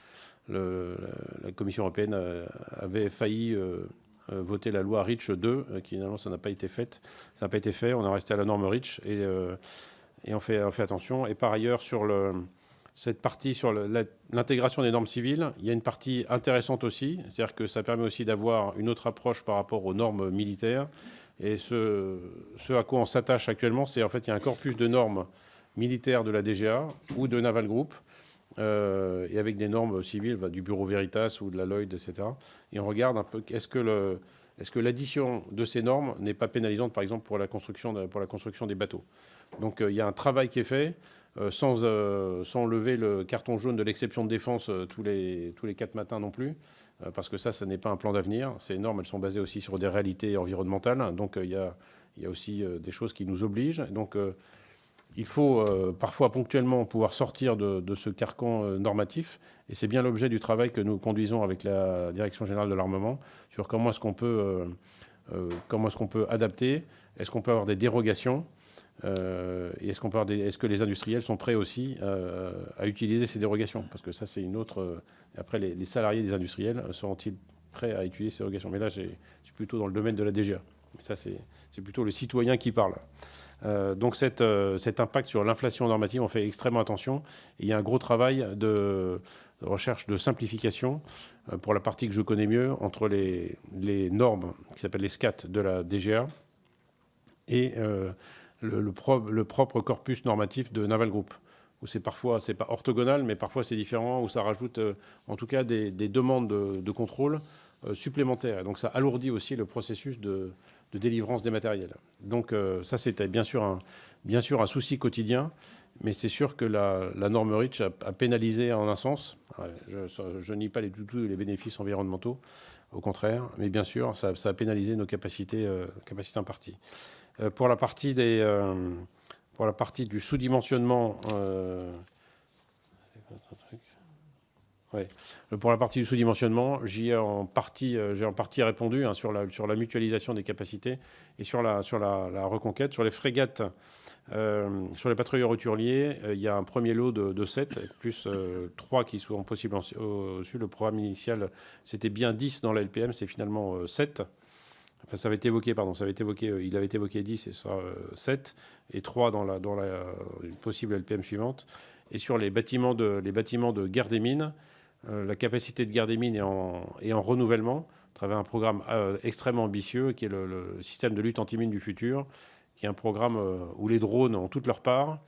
Speaker 2: La Commission européenne avait failli voter la loi REACH 2, qui finalement ça n'a pas été fait. Ça n'a pas été fait. On est resté à la norme REACH et on fait attention. Et par ailleurs, sur cette partie sur l'intégration des normes civiles, il y a une partie intéressante aussi, c'est-à-dire que ça permet aussi d'avoir une autre approche par rapport aux normes militaires. Et ce à quoi on s'attache actuellement, c'est en fait il y a un corpus de normes militaires de la DGA ou de Naval Group, et avec des normes civiles du Bureau Veritas ou de la Lloyd, etc. Et on regarde un peu, est-ce que l'addition de ces normes n'est pas pénalisante, par exemple, pour la construction des bateaux. Donc il y a un travail qui est fait, sans lever le carton jaune de l'exception de défense tous les 4 matins non plus, parce que ça n'est pas un plan d'avenir. Ces normes, elles sont basées aussi sur des réalités environnementales. Donc il y a aussi des choses qui nous obligent. Donc il faut parfois ponctuellement pouvoir sortir de ce carcan normatif. Et c'est bien l'objet du travail que nous conduisons avec la Direction générale de l'armement sur comment est-ce qu'on peut adapter, est-ce qu'on peut avoir des dérogations Et est-ce que les industriels sont prêts aussi à utiliser ces dérogations? Parce que ça, c'est une autre... Après, les salariés des industriels seront-ils prêts à utiliser ces dérogations? Mais là, je suis plutôt dans le domaine de la DGA. Mais ça, c'est plutôt le citoyen qui parle. Donc cet impact sur l'inflation normative, on fait extrêmement attention. Et il y a un gros travail de recherche de simplification, pour la partie que je connais mieux, entre les normes qui s'appellent les SCAT de la DGA et le propre corpus normatif de Naval Group, où c'est parfois, c'est pas orthogonal, mais parfois c'est différent, où ça rajoute en tout cas des demandes de contrôle supplémentaires. Et donc ça alourdit aussi le processus de délivrance des matériels. Donc ça, c'était bien sûr un souci quotidien, mais c'est sûr que la norme REACH a pénalisé en un sens. Je nie pas les bénéfices environnementaux, au contraire, mais bien sûr, ça a pénalisé nos capacités imparties. Pour la partie du sous-dimensionnement, pour la partie du sous-dimensionnement, j'ai en partie répondu sur la mutualisation des capacités et sur la reconquête. Sur les frégates, sur les patrouilleurs hauturiers, il y a un premier lot de 7, plus 3 qui sont possibles au-dessus. Le programme initial, c'était bien 10 dans la LPM, c'est finalement 7. Enfin, ça avait été évoqué, il avait été évoqué 10, et ça 7, et 3 dans la possible LPM suivante. Et sur les bâtiments de guerre des mines, la capacité de guerre des mines est en renouvellement, à travers un programme extrêmement ambitieux, qui est le système de lutte anti-mine du futur, qui est un programme où les drones ont toute leur part.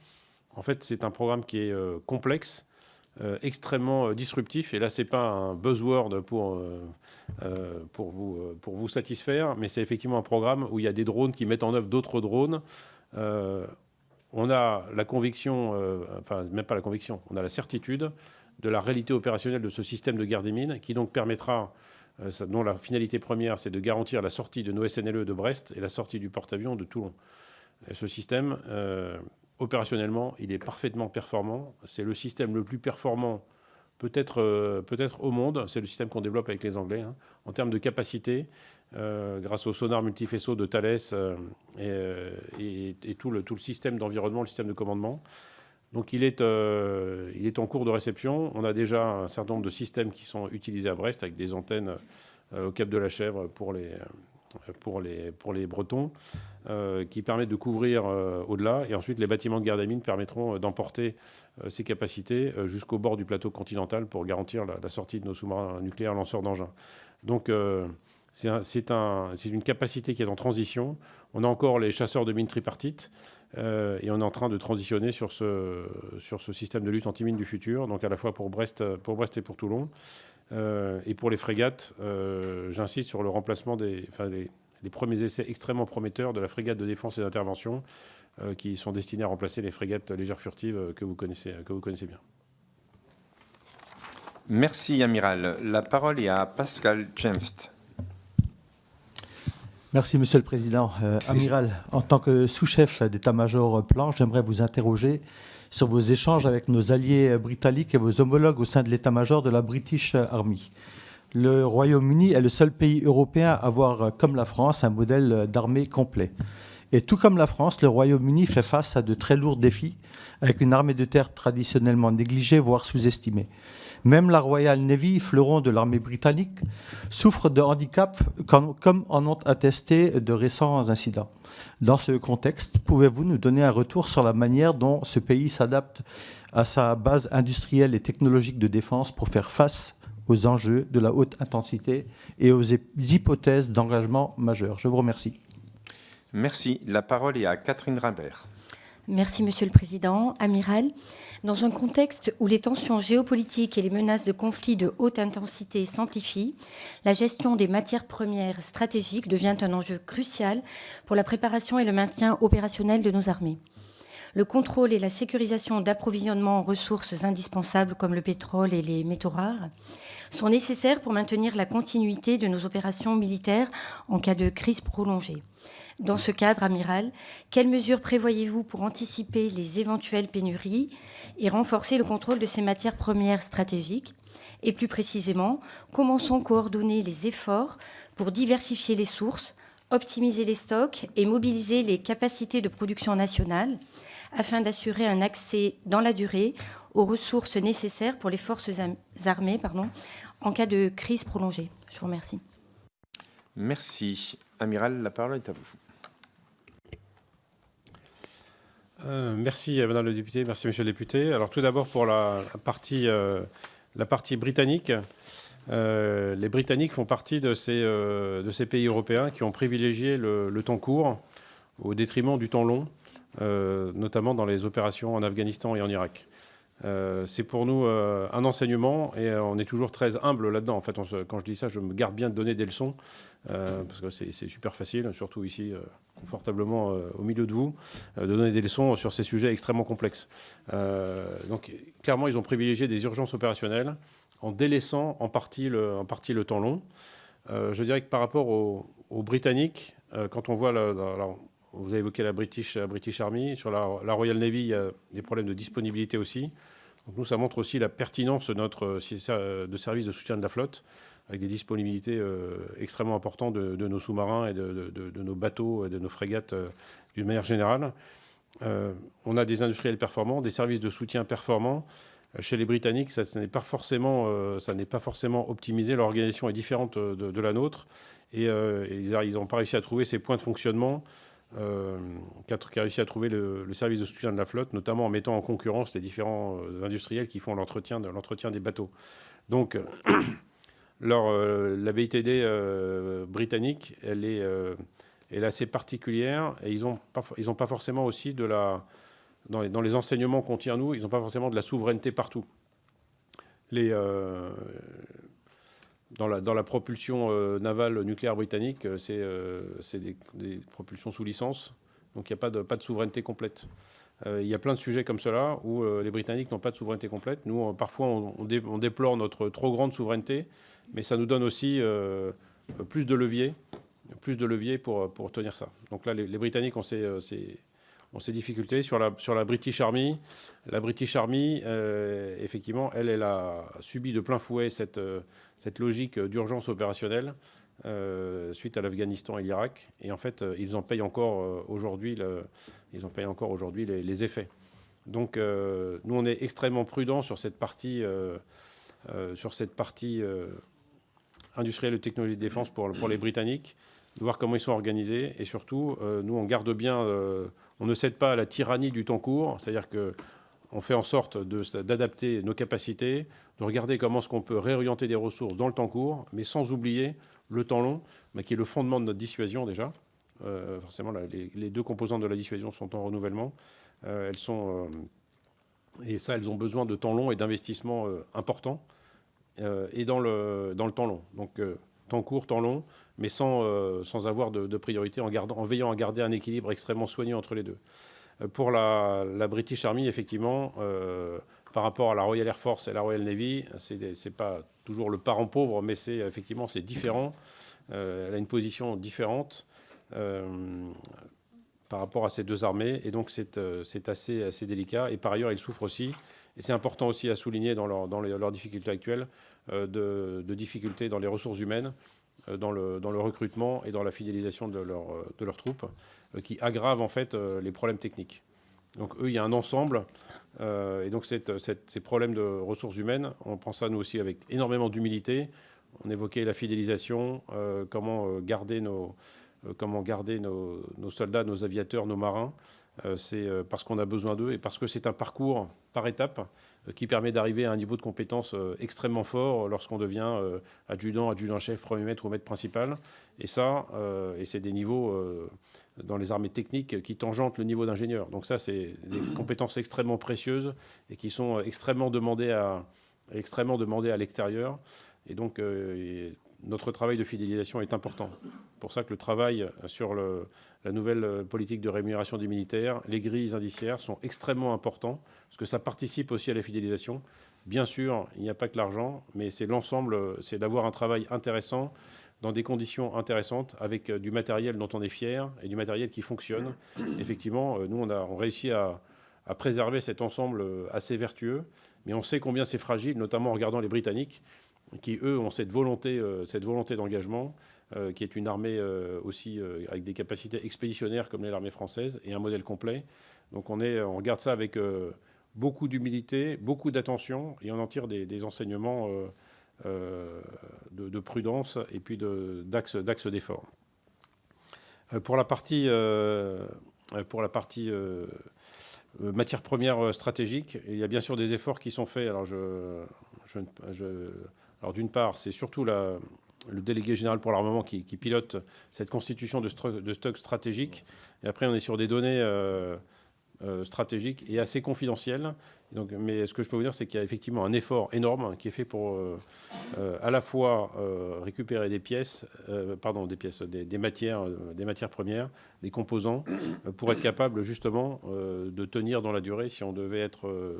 Speaker 2: En fait, c'est un programme qui est complexe, extrêmement disruptif. Et là, c'est pas un buzzword pour vous satisfaire, mais c'est effectivement un programme où il y a des drones qui mettent en œuvre d'autres drones. On a la conviction, enfin même pas la conviction, on a la certitude de la réalité opérationnelle de ce système de guerre des mines, qui donc permettra, dont la finalité première, c'est de garantir la sortie de nos SNLE de Brest et la sortie du porte-avions de Toulon. Et ce système, opérationnellement, il est parfaitement performant. C'est le système le plus performant peut-être au monde. C'est le système qu'on développe avec les Anglais, hein, en termes de capacité, grâce au sonar multifaisceau de Thales et tout le système d'environnement, le système de commandement. Donc il est en cours de réception. On a déjà un certain nombre de systèmes qui sont utilisés à Brest, avec des antennes au Cap de la Chèvre pour les Bretons, qui permettent de couvrir au-delà. Et ensuite, les bâtiments de guerre des mines permettront d'emporter ces capacités jusqu'au bord du plateau continental pour garantir la sortie de nos sous-marins nucléaires lanceurs d'engins. Donc c'est une capacité qui est en transition. On a encore les chasseurs de mines tripartites, et on est en train de transitionner sur ce système de lutte anti-mine du futur, donc à la fois pour Brest et pour Toulon. Et pour les frégates, j'insiste sur le remplacement les premiers essais extrêmement prometteurs de la frégate de défense et d'intervention, qui sont destinés à remplacer les frégates légères furtives que vous connaissez bien.
Speaker 1: Merci, Amiral. La parole est à Pascal Jemft.
Speaker 12: Merci, Monsieur le Président. Amiral, en tant que sous-chef d'état-major plan, j'aimerais vous interroger sur vos échanges avec nos alliés britanniques et vos homologues au sein de l'état-major de la British Army. Le Royaume-Uni est le seul pays européen à avoir, comme la France, un modèle d'armée complet. Et tout comme la France, le Royaume-Uni fait face à de très lourds défis, avec une armée de terre traditionnellement négligée, voire sous-estimée. Même la Royal Navy, fleuron de l'armée britannique, souffre de handicaps comme en ont attesté de récents incidents. Dans ce contexte, pouvez-vous nous donner un retour sur la manière dont ce pays s'adapte à sa base industrielle et technologique de défense pour faire face aux enjeux de la haute intensité et aux hypothèses d'engagement majeurs? Je vous remercie.
Speaker 1: Merci. La parole est à Catherine Rimbert.
Speaker 13: Merci, Monsieur le Président. Amiral, dans un contexte où les tensions géopolitiques et les menaces de conflits de haute intensité s'amplifient, la gestion des matières premières stratégiques devient un enjeu crucial pour la préparation et le maintien opérationnel de nos armées. Le contrôle et la sécurisation d'approvisionnement en ressources indispensables comme le pétrole et les métaux rares sont nécessaires pour maintenir la continuité de nos opérations militaires en cas de crise prolongée. Dans ce cadre, Amiral, quelles mesures prévoyez-vous pour anticiper les éventuelles pénuries et renforcer le contrôle de ces matières premières stratégiques? Et plus précisément, comment sont coordonnés les efforts pour diversifier les sources, optimiser les stocks et mobiliser les capacités de production nationales afin d'assurer un accès dans la durée aux ressources nécessaires pour les forces armées en cas de crise prolongée. Je vous remercie.
Speaker 1: Merci. Amiral, la parole est à vous.
Speaker 2: Merci Madame le député, merci Monsieur le député. Alors tout d'abord pour la partie britannique. Les Britanniques font partie de ces pays européens qui ont privilégié le temps court au détriment du temps long, notamment dans les opérations en Afghanistan et en Irak. C'est pour nous un enseignement et on est toujours très humble là-dedans. En fait, quand je dis ça, je me garde bien de donner des leçons parce que c'est super facile, surtout ici, confortablement au milieu de vous, de donner des leçons sur ces sujets extrêmement complexes. Donc, clairement, ils ont privilégié des urgences opérationnelles en délaissant en partie le temps long. Je dirais que par rapport aux Britanniques, quand on voit vous avez évoqué la British Army. Sur la Royal Navy, il y a des problèmes de disponibilité aussi. Donc nous, ça montre aussi la pertinence de notre service de soutien de la flotte, avec des disponibilités extrêmement importantes de nos sous-marins et de nos bateaux et de nos frégates d'une manière générale. On a des industriels performants, des services de soutien performants. Chez les Britanniques, ça n'est pas forcément optimisé. Leur organisation est différente de la nôtre. Et ils n'ont pas réussi à trouver ces points de fonctionnement qui a réussi à trouver le service de soutien de la flotte, notamment en mettant en concurrence les différents industriels qui font l'entretien des bateaux. Donc, la BITD britannique, elle est assez particulière et ils n'ont pas forcément aussi dans les enseignements qu'on tire nous, ils n'ont pas forcément de la souveraineté partout. Dans la propulsion navale nucléaire britannique, c'est des propulsions sous licence, donc il n'y a pas de souveraineté complète. Il y a plein de sujets comme cela où les Britanniques n'ont pas de souveraineté complète. Nous, parfois, on déplore notre trop grande souveraineté, mais ça nous donne aussi plus de leviers pour tenir ça. Donc là, les Britanniques ont ces difficultés. Sur la British Army, effectivement, elle a subi de plein fouet cette logique d'urgence opérationnelle suite à l'Afghanistan et l'Irak. Et en fait, ils en payent encore aujourd'hui les effets. Donc, nous, on est extrêmement prudents sur cette partie industrielle et technologie de défense pour les Britanniques, de voir comment ils sont organisés. Et surtout, nous, on garde bien... on ne cède pas à la tyrannie du temps court, c'est-à-dire qu'on fait en sorte d'adapter nos capacités, de regarder comment est-ce qu'on peut réorienter des ressources dans le temps court, mais sans oublier le temps long, qui est le fondement de notre dissuasion déjà. Forcément, les deux composantes de la dissuasion sont en renouvellement. Elles ont besoin de temps long et d'investissements importants, et dans le temps long. Donc, temps court, temps long, mais sans avoir de priorité, en veillant à garder un équilibre extrêmement soigneux entre les deux. Pour la British Army, effectivement, par rapport à la Royal Air Force et la Royal Navy, c'est pas toujours le parent pauvre, mais c'est différent. Elle a une position différente par rapport à ces deux armées, et donc c'est assez délicat. Et par ailleurs, ils souffrent aussi, et c'est important aussi à souligner dans leurs difficultés actuelles, de difficultés dans les ressources humaines, dans le recrutement et dans la fidélisation de leurs troupes, qui aggravent en fait les problèmes techniques. Donc eux, il y a un ensemble, et donc ces problèmes de ressources humaines, on prend ça nous aussi avec énormément d'humilité. On évoquait la fidélisation, comment garder nos soldats, nos aviateurs, nos marins. C'est parce qu'on a besoin d'eux et parce que c'est un parcours par étapes qui permet d'arriver à un niveau de compétence extrêmement fort lorsqu'on devient adjudant-chef, premier maître ou maître principal. Et ça, c'est des niveaux dans les armées techniques qui tangentent le niveau d'ingénieur. Donc ça, c'est des compétences extrêmement précieuses et qui sont extrêmement demandées à l'extérieur. Et donc, notre travail de fidélisation est important. C'est pour ça que le travail sur la nouvelle politique de rémunération des militaires, les grilles indiciaires sont extrêmement importants, parce que ça participe aussi à la fidélisation. Bien sûr, il n'y a pas que l'argent, mais c'est l'ensemble, c'est d'avoir un travail intéressant, dans des conditions intéressantes, avec du matériel dont on est fier et du matériel qui fonctionne. Effectivement, nous, on réussit à préserver cet ensemble assez vertueux, mais on sait combien c'est fragile, notamment en regardant les Britanniques, qui, eux, ont cette volonté d'engagement, qui est une armée aussi avec des capacités expéditionnaires comme l'est l'armée française, et un modèle complet. Donc on regarde ça avec beaucoup d'humilité, beaucoup d'attention, et on en tire des enseignements de prudence et puis d'axe d'effort. Pour la partie matières premières stratégiques, il y a bien sûr des efforts qui sont faits. Alors, alors d'une part, c'est surtout le délégué général pour l'armement qui pilote cette constitution de stocks stratégiques. Et après, on est sur des données stratégiques et assez confidentielles. Donc, mais ce que je peux vous dire, c'est qu'il y a effectivement un effort énorme qui est fait pour à la fois récupérer des matières premières, des composants, pour être capable justement de tenir dans la durée si on devait être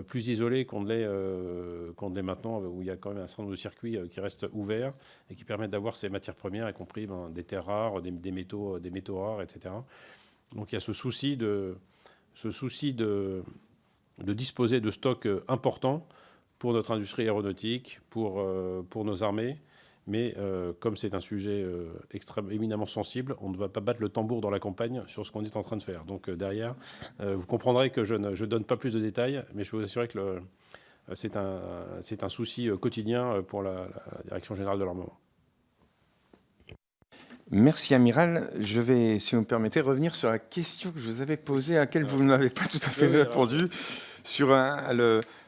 Speaker 2: plus isolé qu'on ne l'est maintenant, où il y a quand même un certain nombre de circuits qui restent ouverts et qui permettent d'avoir ces matières premières, y compris des terres rares, des métaux rares, etc. Donc il y a ce souci de disposer de stocks importants pour notre industrie aéronautique, pour nos armées. Mais comme c'est un sujet éminemment sensible, on ne va pas battre le tambour dans la campagne sur ce qu'on est en train de faire. Donc derrière, vous comprendrez que je ne donne pas plus de détails, mais je peux vous assurer que c'est un souci quotidien pour la Direction générale de l'armement.
Speaker 1: Merci, Amiral. Je vais, si vous me permettez, revenir sur la question que je vous avais posée, à laquelle vous ne m'avez pas tout à fait répondu, sur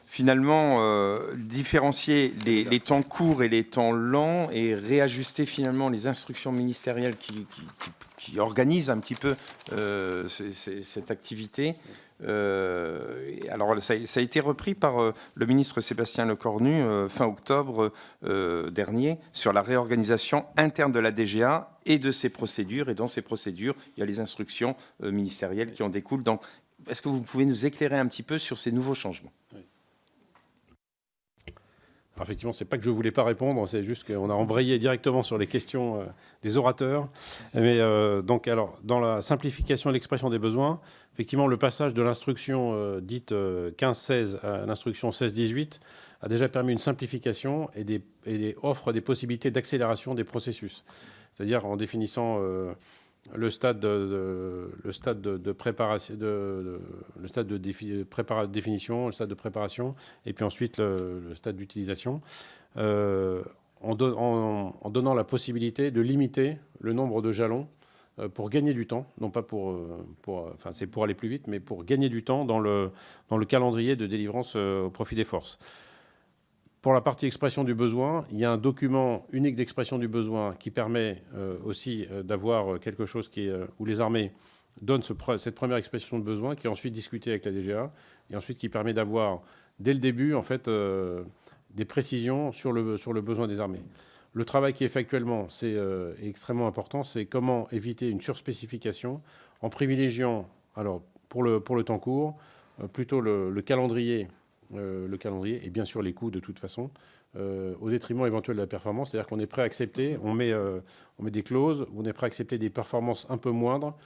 Speaker 1: finalement différencier les temps courts et les temps lents et réajuster finalement les instructions ministérielles qui organisent un petit peu cette activité. Alors ça a été repris par le ministre Sébastien Lecornu fin octobre dernier sur la réorganisation interne de la DGA et de ses procédures. Et dans ces procédures, il y a les instructions ministérielles qui en découlent. Donc, est-ce que vous pouvez nous éclairer un petit peu sur ces nouveaux changements ?
Speaker 2: Alors effectivement, c'est pas que je voulais pas répondre, c'est juste qu'on a embrayé directement sur les questions des orateurs. Mais donc, alors, dans la simplification et l'expression des besoins, effectivement, le passage de l'instruction dite 15-16 à l'instruction 16-18 a déjà permis une simplification et offre des possibilités d'accélération des processus. C'est-à-dire en définissant le stade de préparation, le stade de définition, le stade de préparation, et puis ensuite le stade d'utilisation, en donnant la possibilité de limiter le nombre de jalons pour gagner du temps, non pas enfin c'est pour aller plus vite, mais pour gagner du temps dans le calendrier de délivrance au profit des forces. Pour la partie expression du besoin, il y a un document unique d'expression du besoin qui permet aussi d'avoir quelque chose où les armées donnent cette première expression de besoin, qui est ensuite discutée avec la DGA, et ensuite qui permet d'avoir, dès le début, en fait, des précisions sur le besoin des armées. Le travail qui est fait actuellement, c'est extrêmement important, c'est comment éviter une surspécification en privilégiant, alors pour le temps court, plutôt le calendrier et bien sûr les coûts de toute façon, au détriment éventuel de la performance. C'est-à-dire qu'on est prêt à accepter, on met des clauses où on est prêt à accepter des performances un peu moindres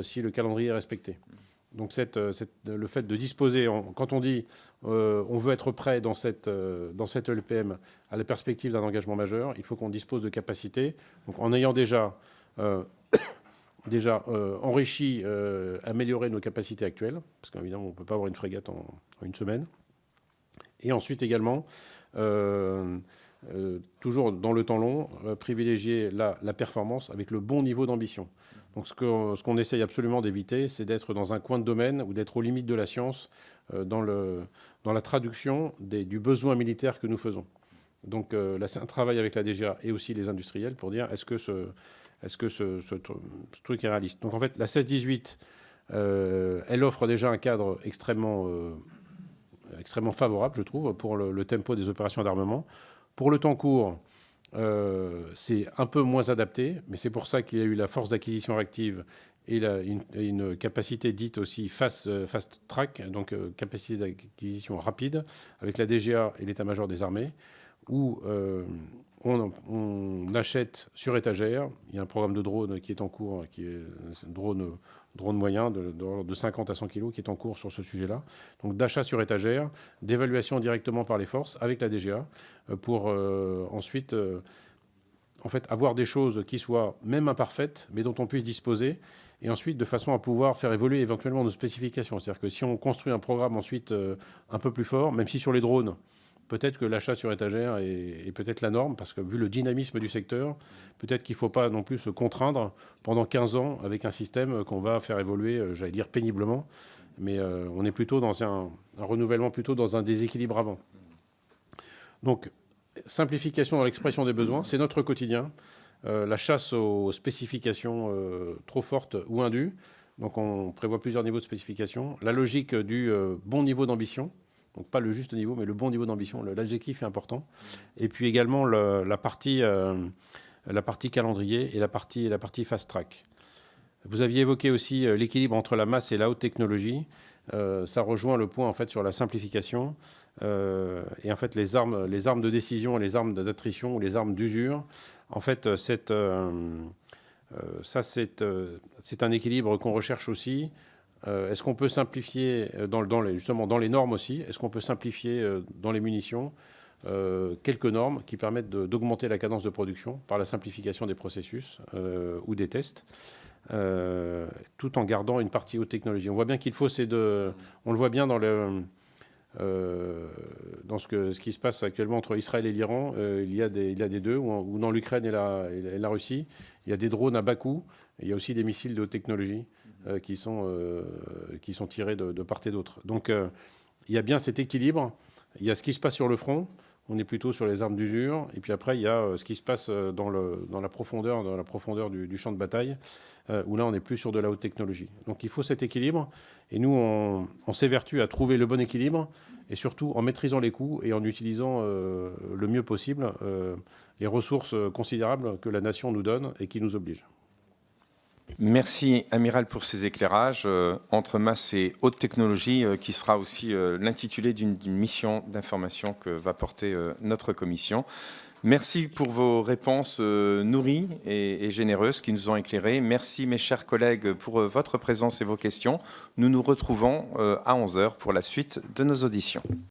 Speaker 2: si le calendrier est respecté. Donc le fait de disposer, quand on dit on veut être prêt dans cette LPM à la perspective d'un engagement majeur, il faut qu'on dispose de capacités. Donc en ayant déjà enrichi, amélioré nos capacités actuelles, parce qu'évidemment on ne peut pas avoir une frégate en une semaine. Et ensuite également, toujours dans le temps long, privilégier la performance avec le bon niveau d'ambition. Donc ce qu'on essaye absolument d'éviter, c'est d'être dans un coin de domaine ou d'être aux limites de la science dans la traduction du besoin militaire que nous faisons. Donc là, c'est un travail avec la DGA et aussi les industriels pour dire est-ce que ce truc est réaliste. Donc en fait, la 16-18, elle offre déjà un cadre extrêmement favorable, je trouve, pour le tempo des opérations d'armement. Pour le temps court, c'est un peu moins adapté, mais c'est pour ça qu'il y a eu la force d'acquisition réactive et une capacité dite aussi fast track, donc capacité d'acquisition rapide, avec la DGA et l'état-major des armées, où on achète sur étagère. Il y a un programme de drone qui est en cours, qui est un drone moyen de 50 à 100 kg qui est en cours sur ce sujet-là. Donc d'achat sur étagère, d'évaluation directement par les forces avec la DGA pour ensuite en fait, avoir des choses qui soient même imparfaites, mais dont on puisse disposer, et ensuite de façon à pouvoir faire évoluer éventuellement nos spécifications. C'est-à-dire que si on construit un programme ensuite un peu plus fort, même si sur les drones, peut-être que l'achat sur étagère est peut-être la norme, parce que vu le dynamisme du secteur, peut-être qu'il ne faut pas non plus se contraindre pendant 15 ans avec un système qu'on va faire évoluer, j'allais dire péniblement, mais on est plutôt dans un renouvellement, plutôt dans un déséquilibre avant. Donc, simplification dans l'expression des besoins, c'est notre quotidien. La chasse aux spécifications trop fortes ou indues, donc on prévoit plusieurs niveaux de spécification. La logique du bon niveau d'ambition, donc pas le juste niveau, mais le bon niveau d'ambition, l'adjectif est important. Et puis également la partie calendrier et la partie fast track. Vous aviez évoqué aussi l'équilibre entre la masse et la haute technologie. Ça rejoint le point en fait sur la simplification. Et en fait, les armes de décision, les armes d'attrition ou les armes d'usure, en fait, c'est un équilibre qu'on recherche aussi. Est-ce qu'on peut simplifier justement dans les normes aussi? Est-ce qu'on peut simplifier dans les munitions quelques normes qui permettent d'augmenter la cadence de production par la simplification des processus ou des tests, tout en gardant une partie haute technologie? On voit bien qu'il faut on le voit bien dans ce qui se passe actuellement entre Israël et l'Iran. Il y a des deux, ou dans l'Ukraine et la Russie. Il y a des drones à bas coût, et il y a aussi des missiles de haute technologie qui sont tirés de part et d'autre. Donc il y a bien cet équilibre. Il y a ce qui se passe sur le front. On est plutôt sur les armes d'usure. Et puis après, il y a ce qui se passe dans la profondeur du champ de bataille, où là, on est plus sur de la haute technologie. Donc il faut cet équilibre. Et nous, on s'évertue à trouver le bon équilibre, et surtout en maîtrisant les coûts et en utilisant le mieux possible les ressources considérables que la nation nous donne et qui nous obligent.
Speaker 1: Merci, Amiral, pour ces éclairages entre masse et haute technologie, qui sera aussi l'intitulé d'une mission d'information que va porter notre commission. Merci pour vos réponses nourries et généreuses qui nous ont éclairés. Merci, mes chers collègues, pour votre présence et vos questions. Nous nous retrouvons à 11h pour la suite de nos auditions.